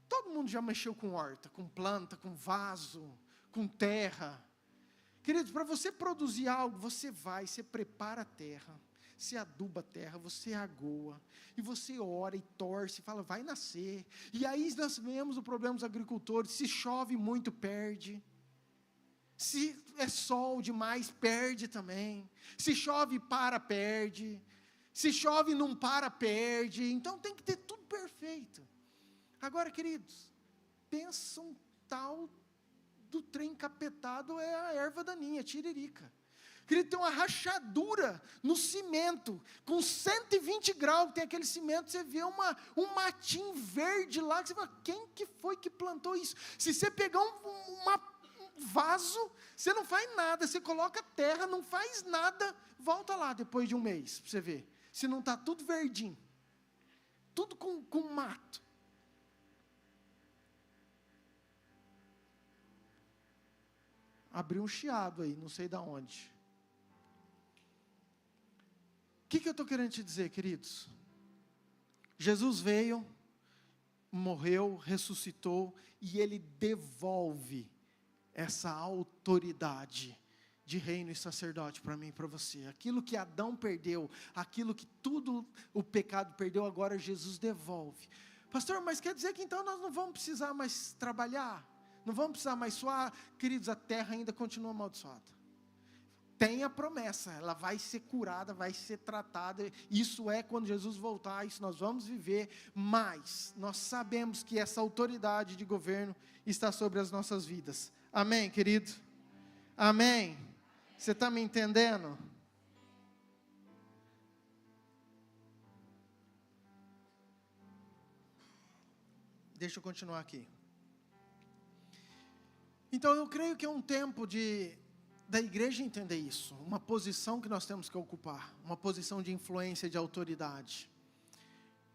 todo mundo já mexeu com horta, com planta, com vaso, com terra. Queridos, para você produzir algo, você prepara a terra, você aduba a terra, você agoa, e você ora e torce, fala, vai nascer. E aí nós vemos o problema dos agricultores, se chove muito, perde. Se é sol demais, perde também. Se chove, perde. Se chove, não perde. Então tem que ter tudo perfeito. Agora, queridos, pensa um tal do trem encapetado, é a erva daninha, tiririca. Querido, tem uma rachadura no cimento, com 120 graus, tem aquele cimento, você vê um matinho verde lá, que você fala, quem que foi que plantou isso? Se você pegar um vaso, você não faz nada, você coloca terra, não faz nada, volta lá depois de um mês, para você ver, se não está tudo verdinho, tudo com mato. Abriu um chiado aí, não sei de onde. O que eu estou querendo te dizer, queridos? Jesus veio, morreu, ressuscitou, e Ele devolve essa autoridade de reino e sacerdote para mim e para você. Aquilo que Adão perdeu, aquilo que tudo o pecado perdeu, agora Jesus devolve. Pastor, mas quer dizer que então nós não vamos precisar mais trabalhar? Não vamos precisar mais suar? Queridos, a terra ainda continua amaldiçoada. tem a promessa, ela vai ser curada, vai ser tratada, isso é quando Jesus voltar, isso nós vamos viver, mas nós sabemos que essa autoridade de governo está sobre as nossas vidas. Amém, querido? Amém? Você está me entendendo? Deixa eu continuar aqui. Então eu creio que é um tempo da igreja entender isso, uma posição que nós temos que ocupar, uma posição de influência, de autoridade,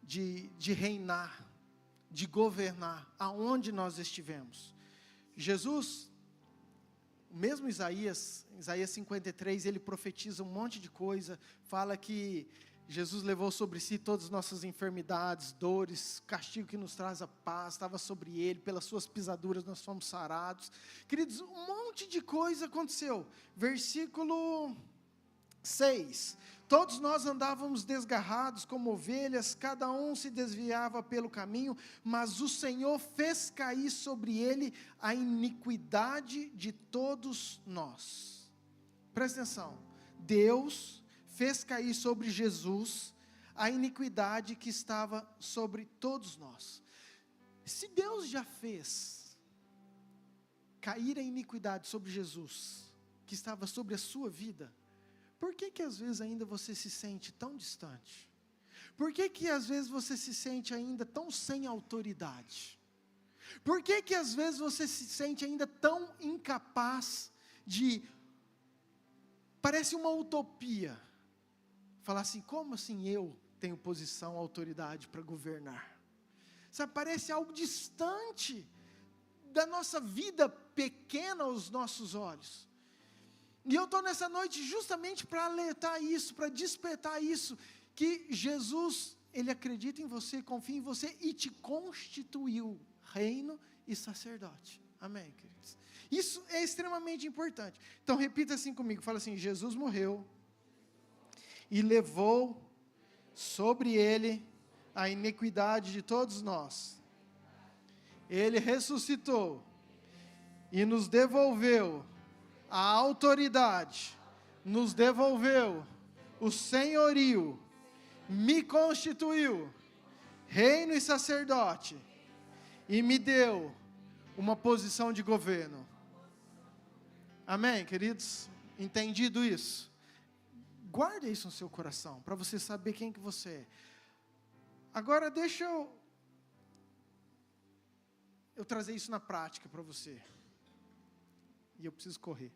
de reinar, de governar, aonde nós estivemos. Jesus, mesmo Isaías 53, ele profetiza um monte de coisa, fala que Jesus levou sobre si todas as nossas enfermidades, dores, castigo que nos traz a paz, estava sobre ele, pelas suas pisaduras nós fomos sarados. Queridos, um monte de coisa aconteceu. Versículo 6, todos nós andávamos desgarrados como ovelhas, cada um se desviava pelo caminho, mas o Senhor fez cair sobre ele a iniquidade de todos nós. Presta atenção, Deus fez cair sobre Jesus a iniquidade que estava sobre todos nós. Se Deus já fez cair a iniquidade sobre Jesus, que estava sobre a sua vida, por que às vezes ainda você se sente tão distante? Por que às vezes você se sente ainda tão sem autoridade? Por que às vezes você se sente ainda tão incapaz de, parece uma utopia, falar assim, como assim eu tenho posição, autoridade para governar? Sabe, parece algo distante da nossa vida pequena aos nossos olhos. E eu estou nessa noite justamente para alertar isso, para despertar isso, que Jesus, Ele acredita em você, confia em você e te constituiu reino e sacerdote. Amém, queridos? Isso é extremamente importante. Então repita assim comigo, fala assim, Jesus morreu e levou sobre ele a iniquidade de todos nós. Ele ressuscitou e nos devolveu a autoridade, nos devolveu o senhorio, me constituiu reino e sacerdote e me deu uma posição de governo. Amém, queridos? Entendido isso? Guarda isso no seu coração, para você saber quem que você é. Agora deixa eu trazer isso na prática para você. E eu preciso correr.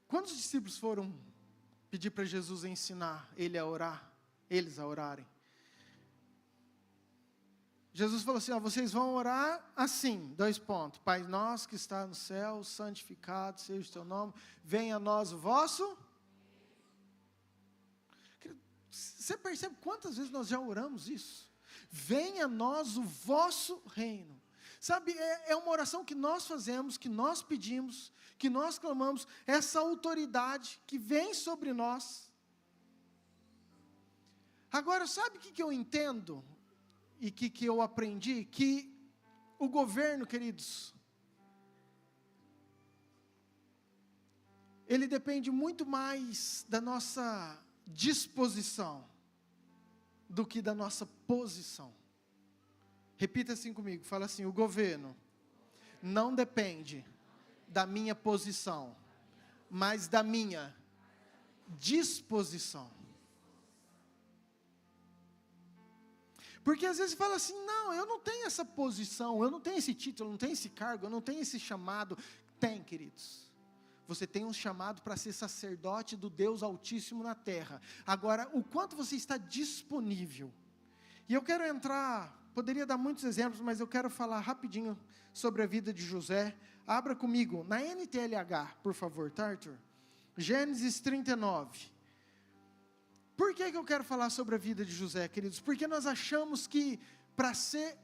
Quando os discípulos foram pedir para Jesus ensinar eles a orarem, Jesus falou assim, vocês vão orar assim, 2 pontos. Pai nosso que está no céu, santificado seja o teu nome, venha a nós o vosso. Você percebe quantas vezes nós já oramos isso? Venha a nós o vosso reino. Sabe, é uma oração que nós fazemos, que nós pedimos, que nós clamamos, essa autoridade que vem sobre nós. Agora, sabe o que eu entendo? E que eu aprendi? Que o governo, queridos, ele depende muito mais da nossa disposição do que da nossa posição. Repita assim comigo, fala assim, o governo não depende da minha posição, mas da minha disposição. Porque às vezes fala assim, não, eu não tenho essa posição, eu não tenho esse título, eu não tenho esse cargo, eu não tenho esse chamado. Tem, queridos. Você tem um chamado para ser sacerdote do Deus Altíssimo na terra. Agora, o quanto você está disponível. E eu quero entrar, poderia dar muitos exemplos, mas eu quero falar rapidinho sobre a vida de José. Abra comigo, na NTLH, por favor, tá, Arthur? Gênesis 39. Por que eu quero falar sobre a vida de José, queridos? Porque nós achamos que para ser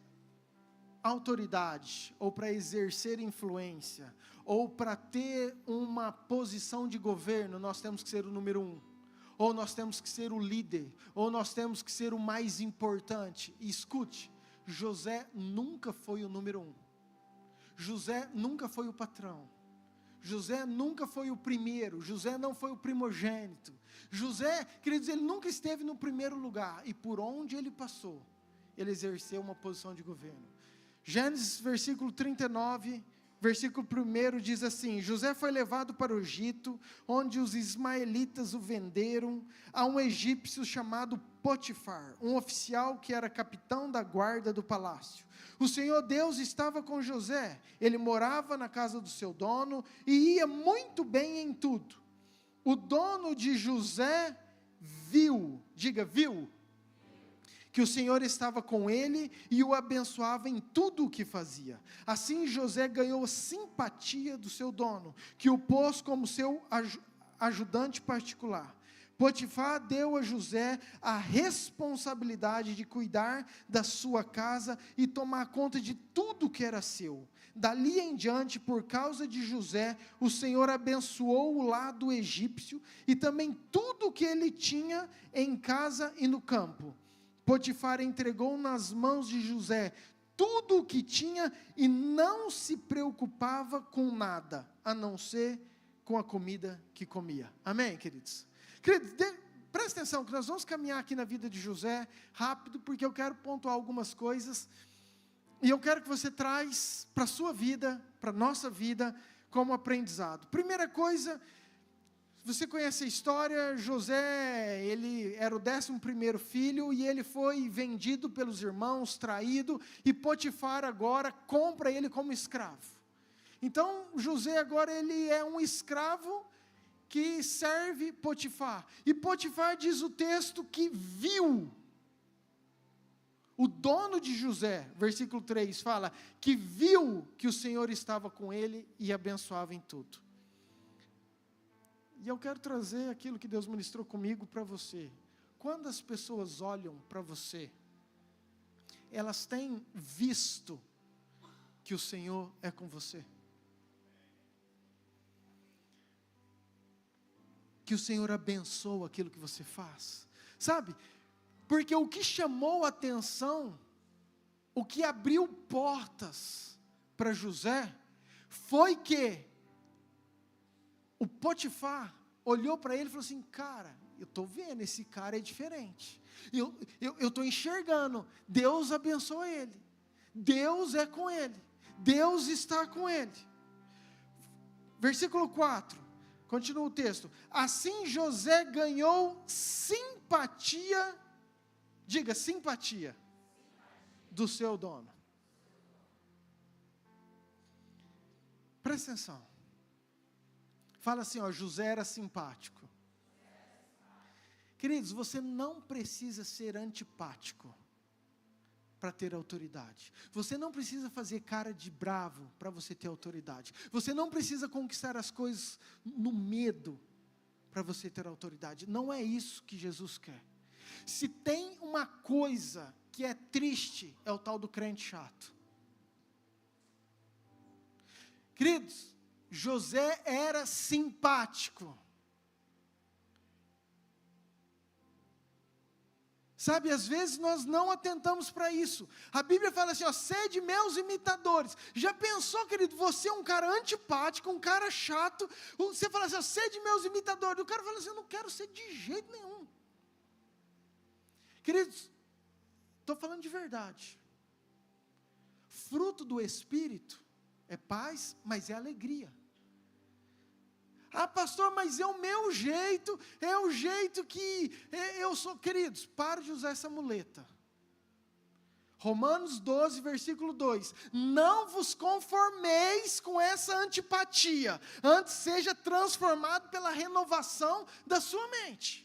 autoridade, ou para exercer influência, ou para ter uma posição de governo, nós temos que ser o número 1. Ou nós temos que ser o líder, ou nós temos que ser o mais importante. E escute, José nunca foi o número 1. José nunca foi o patrão. José nunca foi o primeiro. José não foi o primogênito. José, queridos, ele nunca esteve no primeiro lugar. E por onde ele passou, ele exerceu uma posição de governo. Gênesis, versículo 39, versículo 1 diz assim: José foi levado para o Egito, onde os ismaelitas o venderam a um egípcio chamado Potifar, um oficial que era capitão da guarda do palácio. O Senhor Deus estava com José, ele morava na casa do seu dono e ia muito bem em tudo. O dono de José viu, diga viu, que o Senhor estava com ele e o abençoava em tudo o que fazia. Assim José ganhou a simpatia do seu dono, que o pôs como seu ajudante particular. Potifar deu a José a responsabilidade de cuidar da sua casa e tomar conta de tudo que era seu. Dali em diante, por causa de José, o Senhor abençoou o lado egípcio e também tudo que ele tinha em casa e no campo. Potifar entregou nas mãos de José tudo o que tinha e não se preocupava com nada, a não ser com a comida que comia. Amém, queridos? Queridos, presta atenção que nós vamos caminhar aqui na vida de José rápido, porque eu quero pontuar algumas coisas, e eu quero que você traz para a sua vida, para a nossa vida, como aprendizado. Primeira coisa, você conhece a história, José, ele era o 11º filho, e ele foi vendido pelos irmãos, traído, e Potifar agora compra ele como escravo. Então, José agora ele é um escravo, que serve Potifar, e Potifar diz o texto que viu, o dono de José, versículo 3 fala, que viu que o Senhor estava com ele e abençoava em tudo. E eu quero trazer aquilo que Deus ministrou comigo para você. Quando as pessoas olham para você, elas têm visto que o Senhor é com você. Que o Senhor abençoa aquilo que você faz, sabe? Porque o que chamou a atenção, o que abriu portas para José, foi que o Potifar olhou para ele e falou assim: cara, eu estou vendo, esse cara é diferente, eu estou enxergando, Deus abençoa ele, Deus é com ele, Deus está com ele. Versículo 4, continua o texto. Assim José ganhou simpatia, diga simpatia, do seu dono. Presta atenção. Fala assim, ó, José era simpático. Queridos, você não precisa ser antipático para ter autoridade. Você não precisa fazer cara de bravo para você ter autoridade. Você não precisa conquistar as coisas no medo para você ter autoridade. Não é isso que Jesus quer. Se tem uma coisa que é triste, é o tal do crente chato. Queridos, José era simpático. Sabe, às vezes nós não atentamos para isso. A Bíblia fala assim, ó, sede meus imitadores. Já pensou, querido, você é um cara antipático, um cara chato, você fala assim, ó, sede meus imitadores. O cara fala assim, eu não quero ser de jeito nenhum. Queridos, estou falando de verdade. Fruto do Espírito é paz, mas é alegria. Ah, pastor, mas é o meu jeito, é o jeito que eu sou. Queridos, pare de usar essa muleta. Romanos 12, versículo 2. Não vos conformeis com essa antipatia, antes seja transformado pela renovação da sua mente.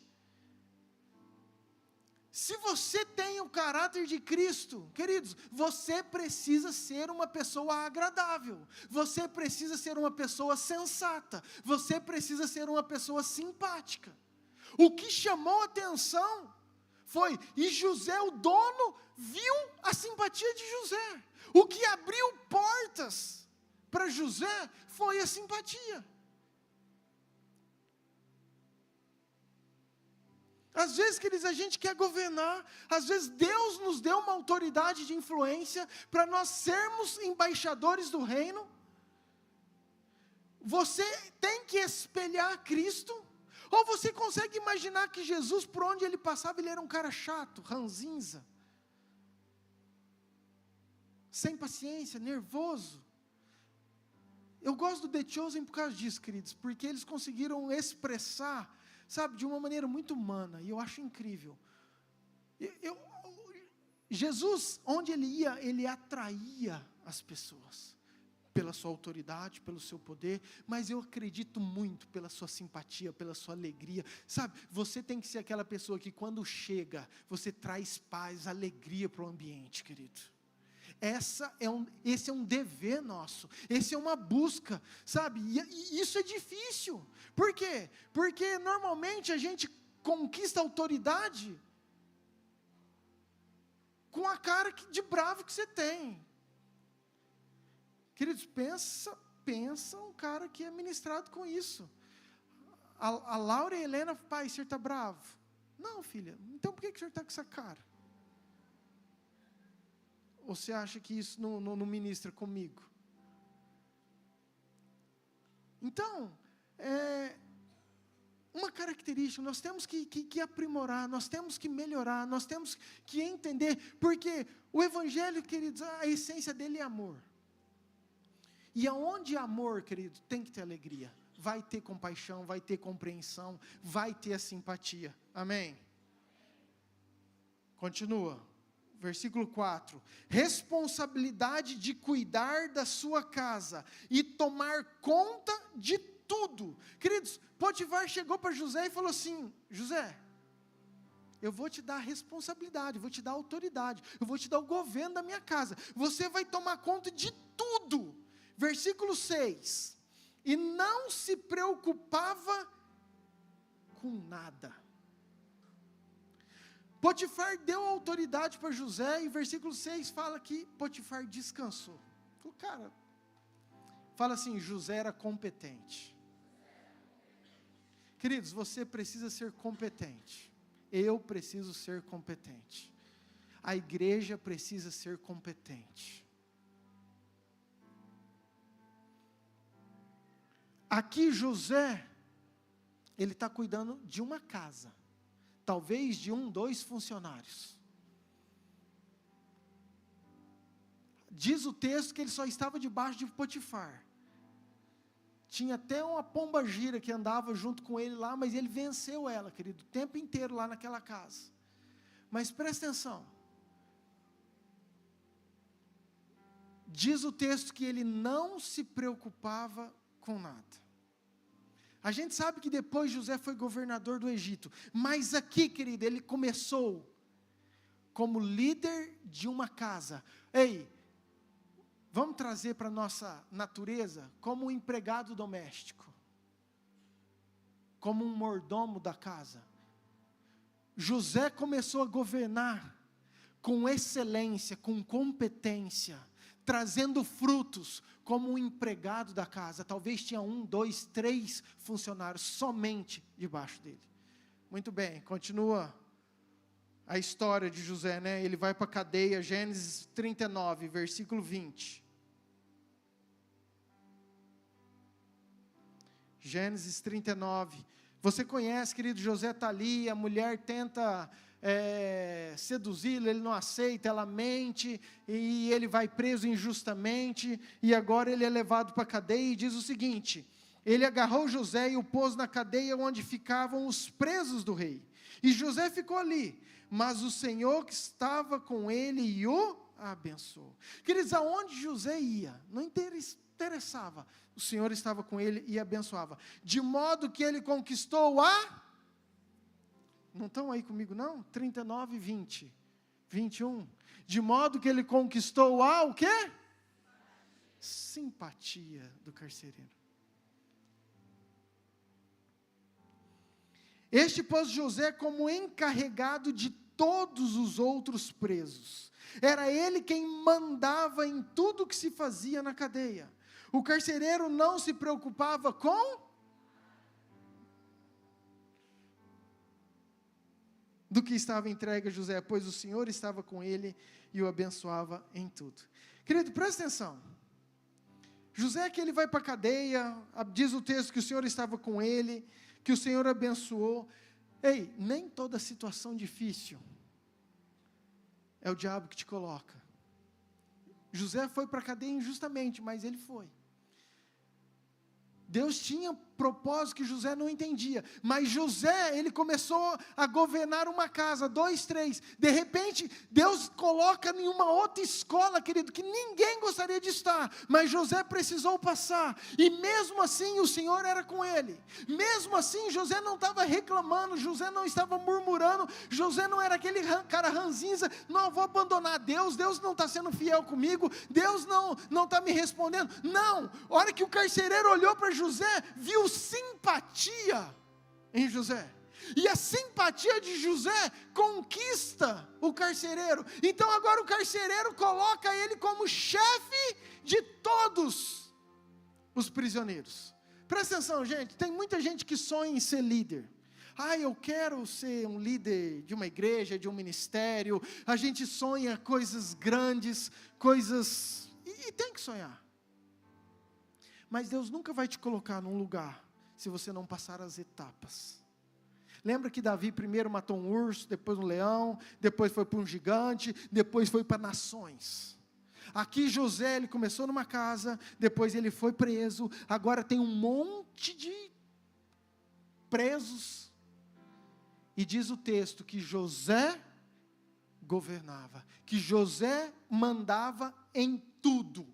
Se você tem o caráter de Cristo, queridos, você precisa ser uma pessoa agradável, você precisa ser uma pessoa sensata, você precisa ser uma pessoa simpática. O que chamou a atenção foi, e José, o dono, viu a simpatia de José. O que abriu portas para José foi a simpatia. Às vezes, queridos, a gente quer governar, às vezes Deus nos deu uma autoridade de influência para nós sermos embaixadores do reino. Você tem que espelhar Cristo, ou você consegue imaginar que Jesus, por onde ele passava, ele era um cara chato, ranzinza, sem paciência, nervoso. Eu gosto do The Chosen por causa disso, queridos, porque eles conseguiram expressar, sabe, de uma maneira muito humana, e eu acho incrível. Jesus, onde ele ia, ele atraía as pessoas, pela sua autoridade, pelo seu poder, mas eu acredito muito pela sua simpatia, pela sua alegria, sabe, você tem que ser aquela pessoa que quando chega, você traz paz, alegria para o ambiente, querido. Esse é um dever nosso, esse é uma busca, sabe, e isso é difícil. Por quê? Porque normalmente a gente conquista autoridade com a cara de bravo que você tem. Queridos, pensa um cara que é ministrado com isso. A Laura e a Helena, pai, o senhor está bravo? Não, filha, então por que o senhor está com essa cara? Ou você acha que isso não ministra comigo? Então, uma característica, nós temos que aprimorar, nós temos que melhorar, nós temos que entender, porque o Evangelho, queridos, a essência dele é amor. E aonde há amor, querido, tem que ter alegria. Vai ter compaixão, vai ter compreensão, vai ter a simpatia. Amém? Continua. Versículo 4, responsabilidade de cuidar da sua casa e tomar conta de tudo. Queridos, Potifar chegou para José e falou assim: José, eu vou te dar a responsabilidade, vou te dar a autoridade, eu vou te dar o governo da minha casa, você vai tomar conta de tudo. Versículo 6, e não se preocupava com nada. Potifar deu autoridade para José, e versículo 6 fala que Potifar descansou. Falou, cara, fala assim, José era competente. Queridos, você precisa ser competente. Eu preciso ser competente. A igreja precisa ser competente. Aqui José, ele está cuidando de uma casa. Talvez de 2 funcionários. Diz o texto que ele só estava debaixo de Potifar. Tinha até uma pomba gira que andava junto com ele lá, mas ele venceu ela, querido, o tempo inteiro lá naquela casa. Mas presta atenção. Diz o texto que ele não se preocupava com nada. A gente sabe que depois José foi governador do Egito, mas aqui, querido, ele começou como líder de uma casa. Ei, vamos trazer para a nossa natureza como um empregado doméstico, como um mordomo da casa. José começou a governar com excelência, com competência, trazendo frutos como um empregado da casa. Talvez tinha 1, 2, 3 funcionários somente debaixo dele. Muito bem, continua a história de José, né? Ele vai para a cadeia, Gênesis 39, versículo 20. Gênesis 39. Você conhece, querido, José está ali, a mulher tenta seduzi-lo, ele não aceita, ela mente, e ele vai preso injustamente, e agora ele é levado para a cadeia, e diz o seguinte, ele agarrou José e o pôs na cadeia onde ficavam os presos do rei, e José ficou ali, mas o Senhor que estava com ele e o abençoou. Queridos, aonde José ia, não interessava, o Senhor estava com ele e abençoava, de modo que ele conquistou não estão aí comigo não? 39, 20, 21. De modo que ele conquistou o quê? Simpatia do carcereiro. Este pôs José como encarregado de todos os outros presos. Era ele quem mandava em tudo que se fazia na cadeia. O carcereiro não se preocupava com do que estava entregue a José, pois o Senhor estava com ele e o abençoava em tudo. Querido, presta atenção. José, que ele vai para a cadeia, diz o texto que o Senhor estava com ele, que o Senhor abençoou. Ei, nem toda situação difícil é o diabo que te coloca. José foi para a cadeia injustamente, mas ele foi. Deus tinha propósito que José não entendia, mas José, ele começou a governar uma casa, 2, 3, de repente, Deus coloca em uma outra escola, querido, que ninguém gostaria de estar, mas José precisou passar, e mesmo assim o Senhor era com ele, mesmo assim José não estava reclamando, José não estava murmurando, José não era aquele cara ranzinza, não, vou abandonar Deus não está sendo fiel comigo, Deus não está me respondendo, não, a hora que o carcereiro olhou para José, viu simpatia em José, e a simpatia de José conquista o carcereiro, então agora o carcereiro coloca ele como chefe de todos os prisioneiros. Presta atenção, gente, tem muita gente que sonha em ser líder. Eu quero ser um líder de uma igreja, de um ministério, a gente sonha coisas grandes, coisas, e tem que sonhar. Mas Deus nunca vai te colocar num lugar, se você não passar as etapas. Lembra que Davi primeiro matou um urso, depois um leão, depois foi para um gigante, depois foi para nações. Aqui José, ele começou numa casa, depois ele foi preso, agora tem um monte de presos. E diz o texto que José governava, que José mandava em tudo,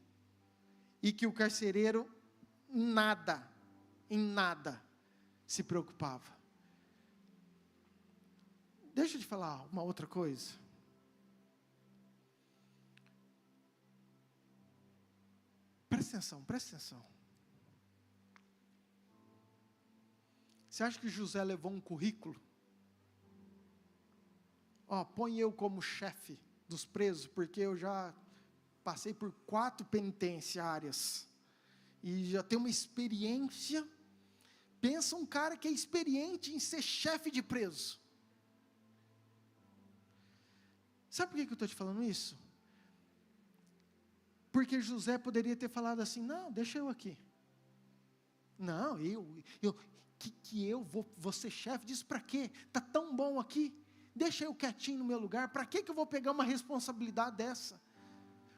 e que o carcereiro em nada se preocupava. Deixa eu te falar uma outra coisa. Presta atenção. Você acha que José levou um currículo? Põe eu como chefe dos presos, porque eu já passei por 4 penitenciárias, e já tenho uma experiência. Pensa um cara que é experiente em ser chefe de preso. Sabe por que eu estou te falando isso? Porque José poderia ter falado assim, não, deixa eu aqui. Não, eu vou ser chefe disso para quê? Está tão bom aqui, deixa eu quietinho no meu lugar, para que eu vou pegar uma responsabilidade dessa?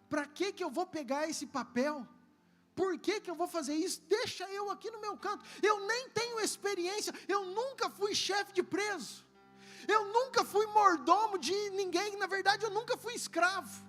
Para que eu vou pegar esse papel? Por que eu vou fazer isso? Deixa eu aqui no meu canto, eu nem tenho experiência, eu nunca fui chefe de preso, eu nunca fui mordomo de ninguém, na verdade eu nunca fui escravo.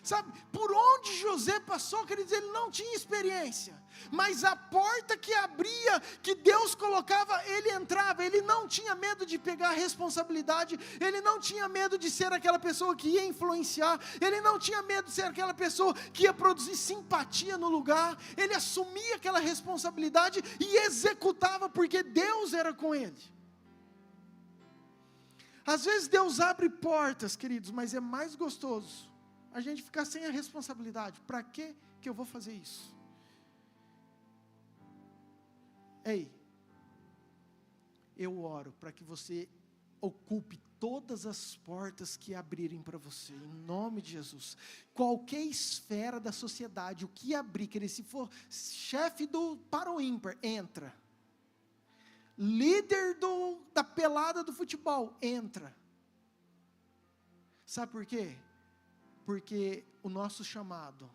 Sabe, por onde José passou, quer dizer, ele não tinha experiência, mas a porta que abria, que Deus colocava, ele entrava, ele não tinha medo de pegar a responsabilidade, ele não tinha medo de ser aquela pessoa que ia influenciar, ele não tinha medo de ser aquela pessoa que ia produzir simpatia no lugar, ele assumia aquela responsabilidade e executava, porque Deus era com ele. Às vezes Deus abre portas, queridos, mas é mais gostoso a gente ficar sem a responsabilidade. Para que eu vou fazer isso? Ei, eu oro para que você ocupe todas as portas que abrirem para você, em nome de Jesus. Qualquer esfera da sociedade, o que abrir, querer, se for chefe para o ímpar, entra. Líder da pelada do futebol, entra. Sabe por quê? Porque o nosso chamado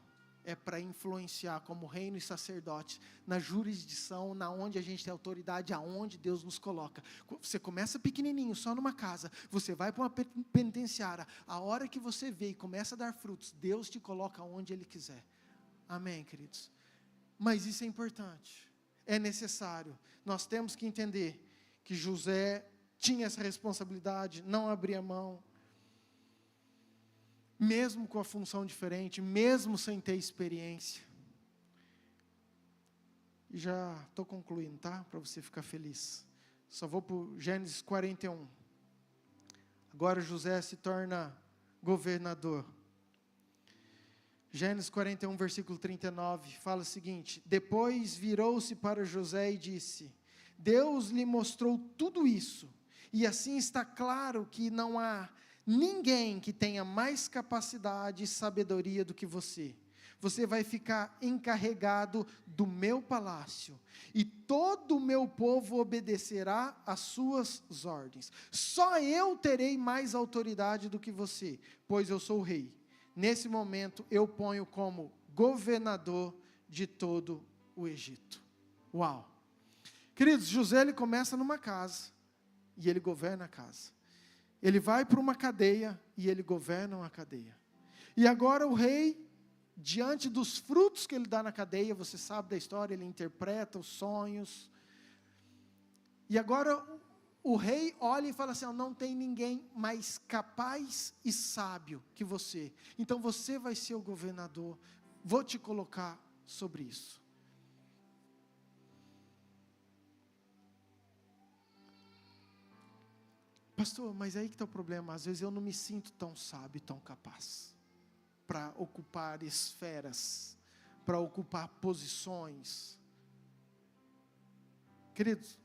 é para influenciar como reino e sacerdote, na jurisdição, na onde a gente tem autoridade, aonde Deus nos coloca. Você começa pequenininho, só numa casa, você vai para uma penitenciária, a hora que você vê e começa a dar frutos, Deus te coloca onde Ele quiser. Amém, queridos? Mas isso é importante, é necessário. Nós temos que entender que José tinha essa responsabilidade, não abria mão, mesmo com a função diferente, mesmo sem ter experiência. E já estou concluindo, tá? Para você ficar feliz. Só vou para o Gênesis 41. Agora José se torna governador. Gênesis 41, versículo 39, fala o seguinte: depois virou-se para José e disse: Deus lhe mostrou tudo isso, E assim está claro que não há ninguém que tenha mais capacidade e sabedoria do que você. Você vai ficar encarregado do meu palácio, e todo o meu povo obedecerá às suas ordens. Só eu terei mais autoridade do que você, pois eu sou o rei. Nesse momento eu ponho como governador de todo o Egito. Uau! Queridos, José ele começa numa casa, e ele governa a casa. Ele vai para uma cadeia, e ele governa uma cadeia. E agora o rei, diante dos frutos que ele dá na cadeia, você sabe da história, ele interpreta os sonhos. E agora o rei olha e fala assim, não tem ninguém mais capaz e sábio que você. Então você vai ser o governador, vou te colocar sobre isso. Pastor, mas aí que está o problema, às vezes eu não me sinto tão sábio, tão capaz para ocupar esferas, para ocupar posições. Queridos,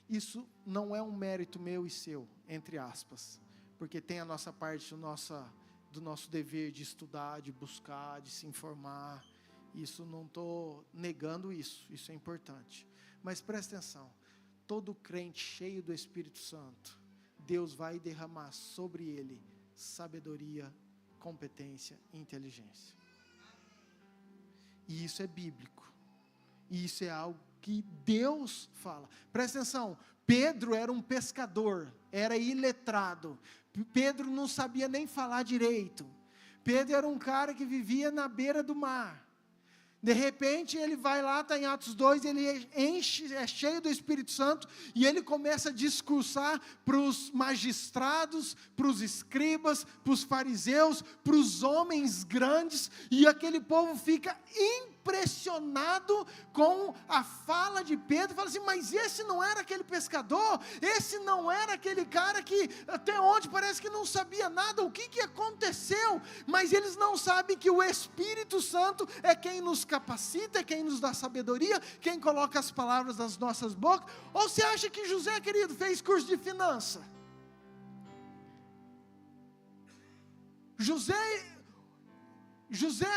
isso não é um mérito meu e seu, entre aspas, porque tem a nossa parte do nosso dever de estudar, de buscar, de se informar. Isso, não estou negando isso é importante. Mas presta atenção, todo crente cheio do Espírito Santo, Deus vai derramar sobre ele sabedoria, competência e inteligência. E isso é bíblico. E isso é algo que Deus fala. Presta atenção, Pedro era um pescador, era iletrado. Pedro não sabia nem falar direito. Pedro era um cara que vivia na beira do mar. De repente ele vai lá, está em Atos 2, ele é cheio do Espírito Santo, e ele começa a discursar para os magistrados, para os escribas, para os fariseus, para os homens grandes, e aquele povo fica impressionado com a fala de Pedro, fala assim, mas esse não era aquele pescador, esse não era aquele cara que até onde parece que não sabia nada, o que aconteceu? Mas eles não sabem que o Espírito Santo é quem nos capacita, é quem nos dá sabedoria, quem coloca as palavras nas nossas bocas. Ou você acha que José, querido, fez curso de finança? José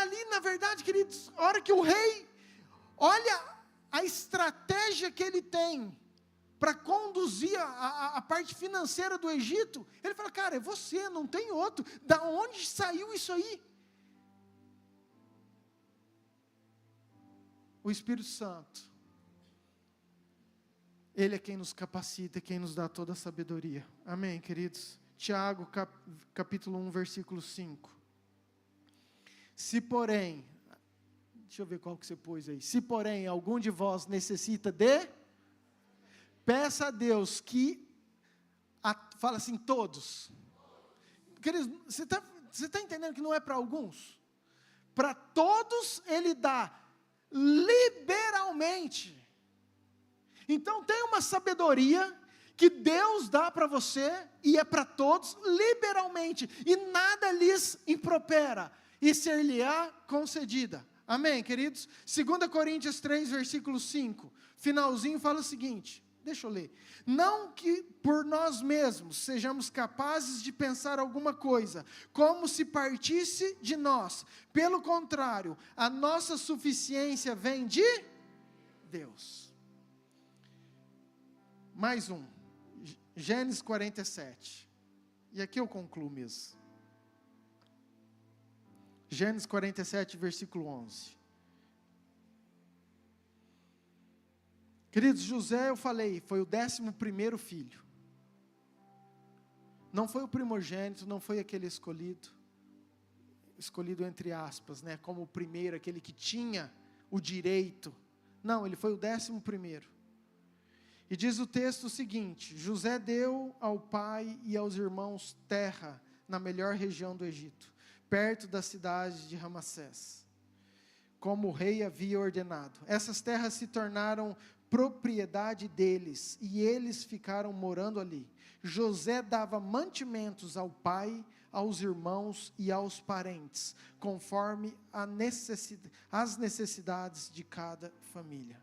ali, na verdade, queridos, a hora que o rei olha a estratégia que ele tem para conduzir a parte financeira do Egito, ele fala, cara, é você, não tem outro. Da onde saiu isso aí? O Espírito Santo, Ele é quem nos capacita, quem nos dá toda a sabedoria. Amém, queridos? Tiago, capítulo 1, versículo 5. Se porém, deixa eu ver qual que você pôs aí. Se porém algum de vós necessita de, peça a Deus que, fala assim, todos. Queridos, você está entendendo que não é para alguns? Para todos Ele dá liberalmente. Então tem uma sabedoria que Deus dá para você, e é para todos liberalmente, e nada lhes impropera, e ser-lhe-á concedida. Amém, queridos? 2 Coríntios 3, versículo 5, finalzinho fala o seguinte, deixa eu ler. Não que por nós mesmos sejamos capazes de pensar alguma coisa, como se partisse de nós. Pelo contrário, a nossa suficiência vem de Deus. Mais um. Gênesis 47. E aqui eu concluo mesmo. Gênesis 47, versículo 11. Queridos, José, eu falei, foi o 11º filho. Não foi o primogênito, não foi aquele escolhido entre aspas, né, como o primeiro, aquele que tinha o direito. Não, ele foi o 11º. E diz o texto o seguinte, José deu ao pai e aos irmãos terra na melhor região do Egito, perto da cidade de Ramassés, como o rei havia ordenado. Essas terras se tornaram propriedade deles, e eles ficaram morando ali. José dava mantimentos ao pai, aos irmãos e aos parentes, conforme as necessidades de cada família.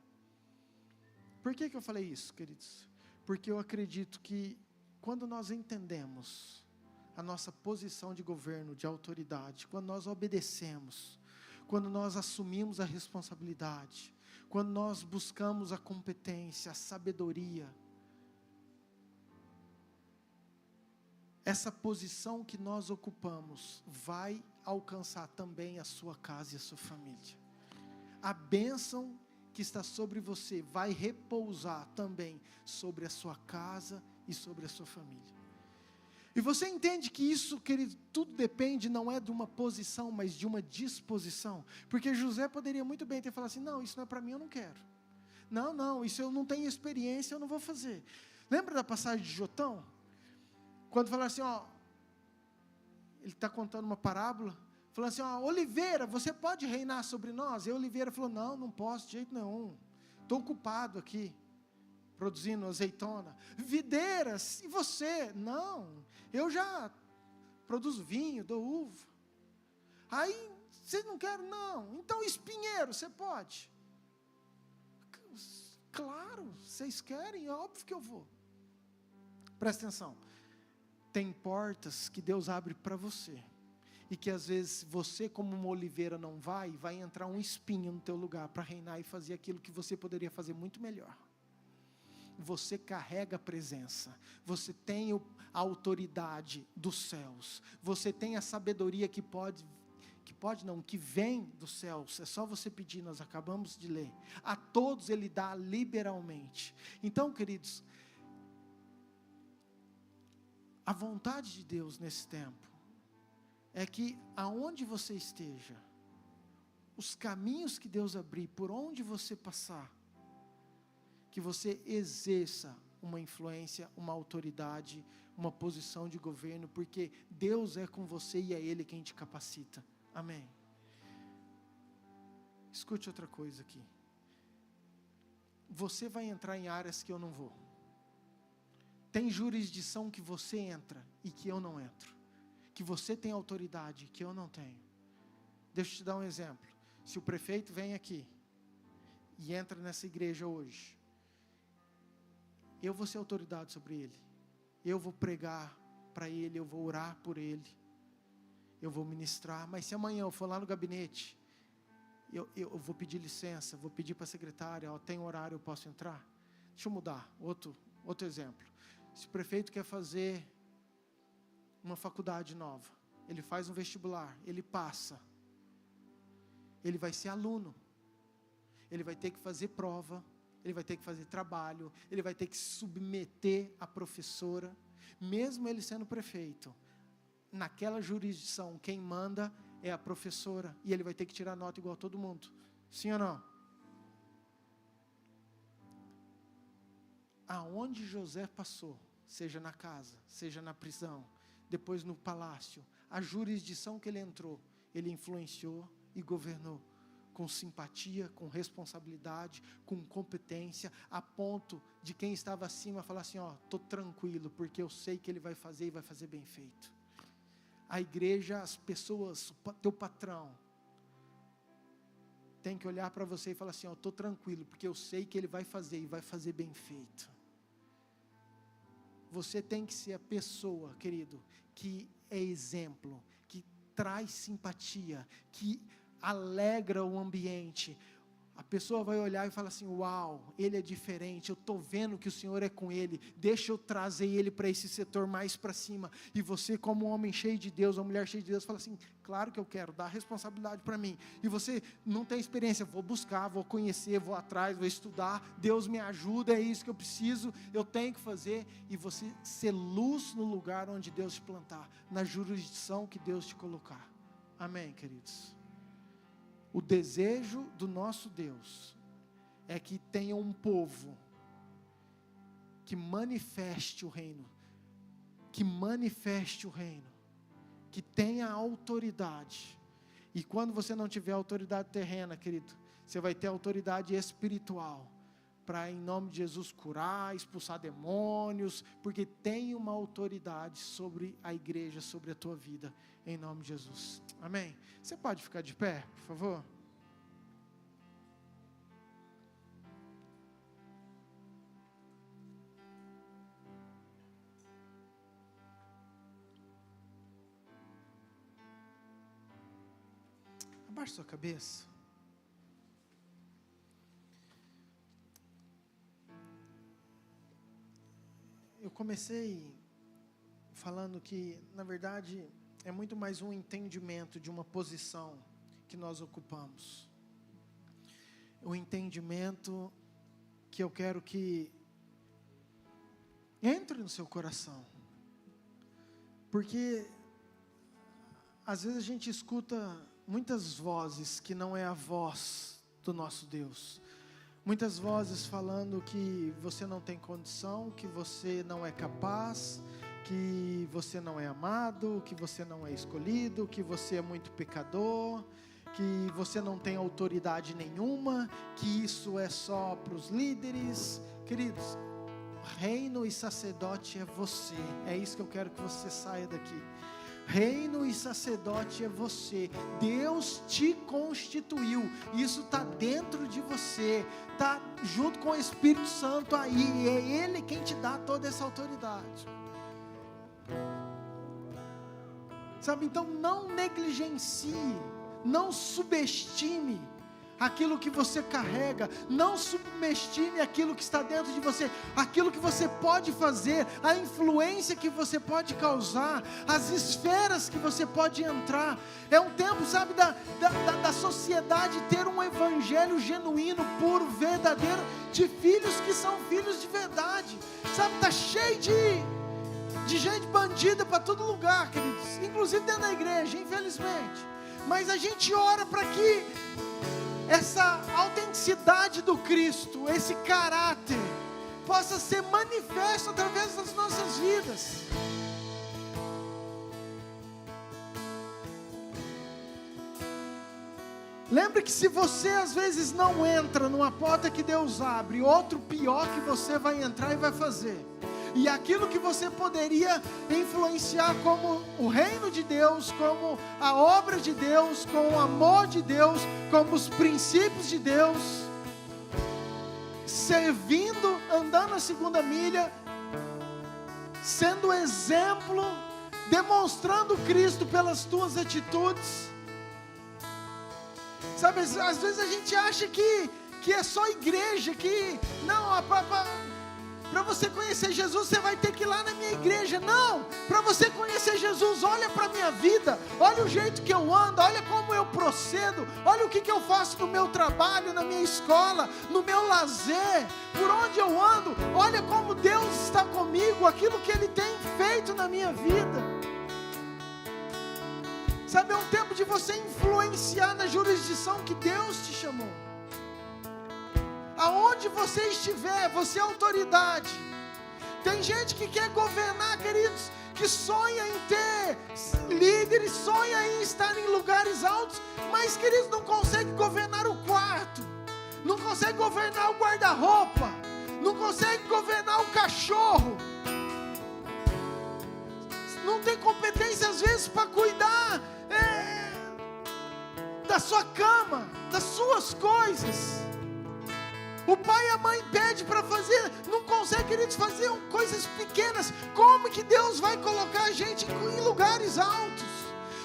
Por que eu falei isso, queridos? Porque eu acredito que quando nós entendemos a nossa posição de governo, de autoridade, quando nós obedecemos, quando nós assumimos a responsabilidade, quando nós buscamos a competência, a sabedoria, essa posição que nós ocupamos vai alcançar também a sua casa e a sua família. A bênção que está sobre você vai repousar também sobre a sua casa e sobre a sua família. E você entende que isso, querido, tudo depende, não é de uma posição, mas de uma disposição. Porque José poderia muito bem ter falado assim, não, isso não é para mim, eu não quero. Não, isso eu não tenho experiência, eu não vou fazer. Lembra da passagem de Jotão? Quando falaram assim, ele está contando uma parábola, falando assim, Oliveira, você pode reinar sobre nós? E a Oliveira falou, não posso de jeito nenhum, estou ocupado aqui, produzindo azeitona. Videiras, e você? Não, eu já produzo vinho, dou uva. Aí, você não quer? Não. Então, espinheiro, você pode? Claro, vocês querem, é óbvio que eu vou. Presta atenção, tem portas que Deus abre para você, e que às vezes você como uma oliveira não vai entrar um espinho no teu lugar, para reinar e fazer aquilo que você poderia fazer muito melhor. Você carrega a presença, você tem a autoridade dos céus, você tem a sabedoria que vem dos céus, é só você pedir, nós acabamos de ler, a todos Ele dá liberalmente. Então, queridos, a vontade de Deus nesse tempo, é que aonde você esteja, os caminhos que Deus abrir, por onde você passar, que você exerça uma influência, uma autoridade, uma posição de governo, porque Deus é com você e é Ele quem te capacita. Amém. Escute outra coisa aqui. Você vai entrar em áreas que eu não vou. Tem jurisdição que você entra e que eu não entro. Que você tem autoridade que eu não tenho. Deixa eu te dar um exemplo. Se o prefeito vem aqui e entra nessa igreja hoje, eu vou ser autoridade sobre ele. Eu vou pregar para ele, eu vou orar por ele, eu vou ministrar. Mas se amanhã eu for lá no gabinete, eu vou pedir licença, vou pedir para a secretária, tem horário, eu posso entrar? Deixa eu mudar, outro exemplo. Se o prefeito quer fazer uma faculdade nova, ele faz um vestibular, ele passa, ele vai ser aluno, ele vai ter que fazer prova, ele vai ter que fazer trabalho, ele vai ter que se submeter à professora, mesmo ele sendo prefeito, naquela jurisdição, quem manda é a professora, e ele vai ter que tirar nota igual a todo mundo, sim ou não? Aonde José passou, seja na casa, seja na prisão, depois no palácio, a jurisdição que ele entrou, ele influenciou e governou, com simpatia, com responsabilidade, com competência, a ponto de quem estava acima falar assim, estou tranquilo, porque eu sei que ele vai fazer e vai fazer bem feito. A igreja, as pessoas, teu patrão, tem que olhar para você e falar assim, estou tranquilo, porque eu sei que ele vai fazer e vai fazer bem feito. Você tem que ser a pessoa, querido, que é exemplo, que traz simpatia, que alegra o ambiente. A pessoa vai olhar e falar assim, uau, ele é diferente, eu estou vendo que o Senhor é com ele, deixa eu trazer ele para esse setor mais para cima. E você, como um homem cheio de Deus, uma mulher cheia de Deus, fala assim, claro que eu quero, dá responsabilidade para mim. E você não tem experiência, vou buscar, vou conhecer, vou atrás, vou estudar, Deus me ajuda, é isso que eu preciso, eu tenho que fazer. E você ser luz no lugar onde Deus te plantar, na jurisdição que Deus te colocar. Amém, queridos? O desejo do nosso Deus é que tenha um povo que manifeste o reino, que tenha autoridade. E quando você não tiver autoridade terrena, querido, você vai ter autoridade espiritual, para em nome de Jesus curar, expulsar demônios, porque tem uma autoridade sobre a igreja, sobre a tua vida, em nome de Jesus. Amém? Você pode ficar de pé, por favor? Abaixe sua cabeça. Eu comecei falando que, na verdade, é muito mais um entendimento de uma posição que nós ocupamos. Um entendimento que eu quero que entre no seu coração. Porque às vezes a gente escuta muitas vozes que não é a voz do nosso Deus. Muitas vozes falando que você não tem condição, que você não é capaz, que você não é amado, que você não é escolhido, que você é muito pecador, que você não tem autoridade nenhuma, que isso é só para os líderes. Queridos, reino e sacerdote é você. É isso que eu quero que você saia daqui. Reino e sacerdote é você. Deus te constituiu. Isso está dentro de você. Está junto com o Espírito Santo aí. É Ele quem te dá toda essa autoridade. Sabe, então não negligencie, não subestime aquilo que você carrega, não subestime aquilo que está dentro de você, aquilo que você pode fazer, a influência que você pode causar, as esferas que você pode entrar. É um tempo, sabe, da sociedade ter um evangelho genuíno, puro, verdadeiro, de filhos que são filhos de verdade. Sabe, está cheio de gente bandida para todo lugar, queridos, inclusive dentro da igreja, infelizmente. Mas a gente ora para que essa autenticidade do Cristo, esse caráter, possa ser manifesto através das nossas vidas. Lembre que se você às vezes não entra numa porta que Deus abre, outro pior que você vai entrar e vai fazer. E aquilo que você poderia influenciar como o reino de Deus, como a obra de Deus, como o amor de Deus, como os princípios de Deus, servindo, andando a segunda milha, sendo exemplo, demonstrando Cristo pelas tuas atitudes. Sabe, às vezes a gente acha que é só igreja, que não, para você conhecer Jesus, você vai ter que ir lá na minha igreja. Não, para você conhecer Jesus, olha para a minha vida, olha o jeito que eu ando, olha como eu procedo, olha o que eu faço no meu trabalho, na minha escola, no meu lazer, por onde eu ando, olha como Deus está comigo, aquilo que Ele tem feito na minha vida. Sabe, é um tempo de você influenciar na jurisdição que Deus te chamou. Aonde você estiver, você é autoridade. Tem gente que quer governar, queridos, que sonha em ter líderes, sonha em estar em lugares altos, mas, queridos, não consegue governar o quarto, não consegue governar o guarda-roupa, não consegue governar o cachorro, não tem competência às vezes para cuidar da sua cama, das suas coisas. O pai e a mãe pedem para fazer, não consegue, queridos, fazer coisas pequenas. Como que Deus vai colocar a gente em lugares altos?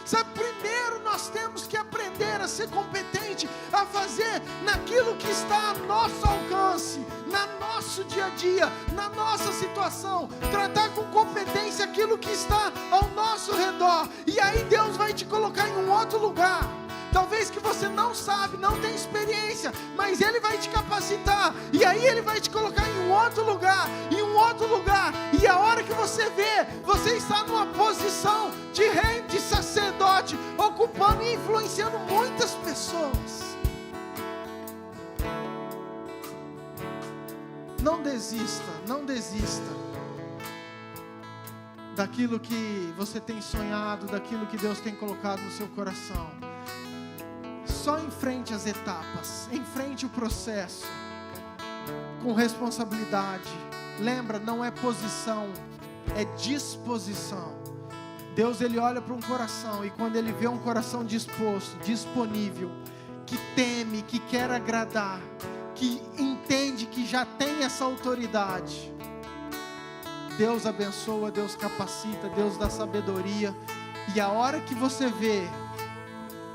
Sabe, primeiro nós temos que aprender a ser competente, a fazer naquilo que está a nosso alcance, no nosso dia a dia, na nossa situação, tratar com competência aquilo que está ao nosso redor, e aí Deus vai te colocar em um outro lugar. Talvez que você não sabe, não tem experiência, mas Ele vai te capacitar, e aí Ele vai te colocar em um outro lugar, e a hora que você vê, você está numa posição de rei, de sacerdote, ocupando e influenciando muitas pessoas. Não desista daquilo que você tem sonhado, daquilo que Deus tem colocado no seu coração. Só enfrente as etapas, enfrente o processo, com responsabilidade. Lembra, não é posição, é disposição. Deus, Ele olha para um coração, e quando Ele vê um coração disposto, disponível, que teme, que quer agradar, que entende que já tem essa autoridade, Deus abençoa, Deus capacita, Deus dá sabedoria. E a hora que você vê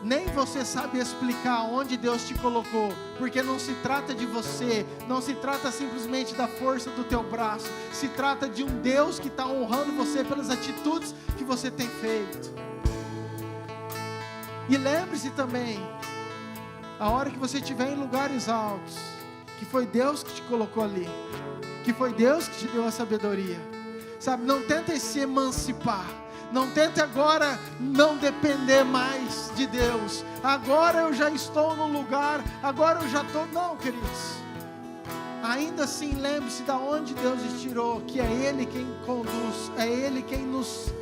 Nem você sabe explicar onde Deus te colocou, porque não se trata de você, não se trata simplesmente da força do teu braço, se trata de um Deus que está honrando você pelas atitudes que você tem feito. E lembre-se também, a hora que você estiver em lugares altos, que foi Deus que te colocou ali, que foi Deus que te deu a sabedoria, sabe? Não tenta se emancipar, não tente agora não depender mais de Deus. Agora eu já estou no lugar, agora eu já estou... Não, queridos. Ainda assim, lembre-se de onde Deus te tirou, que é Ele quem conduz, é Ele quem nos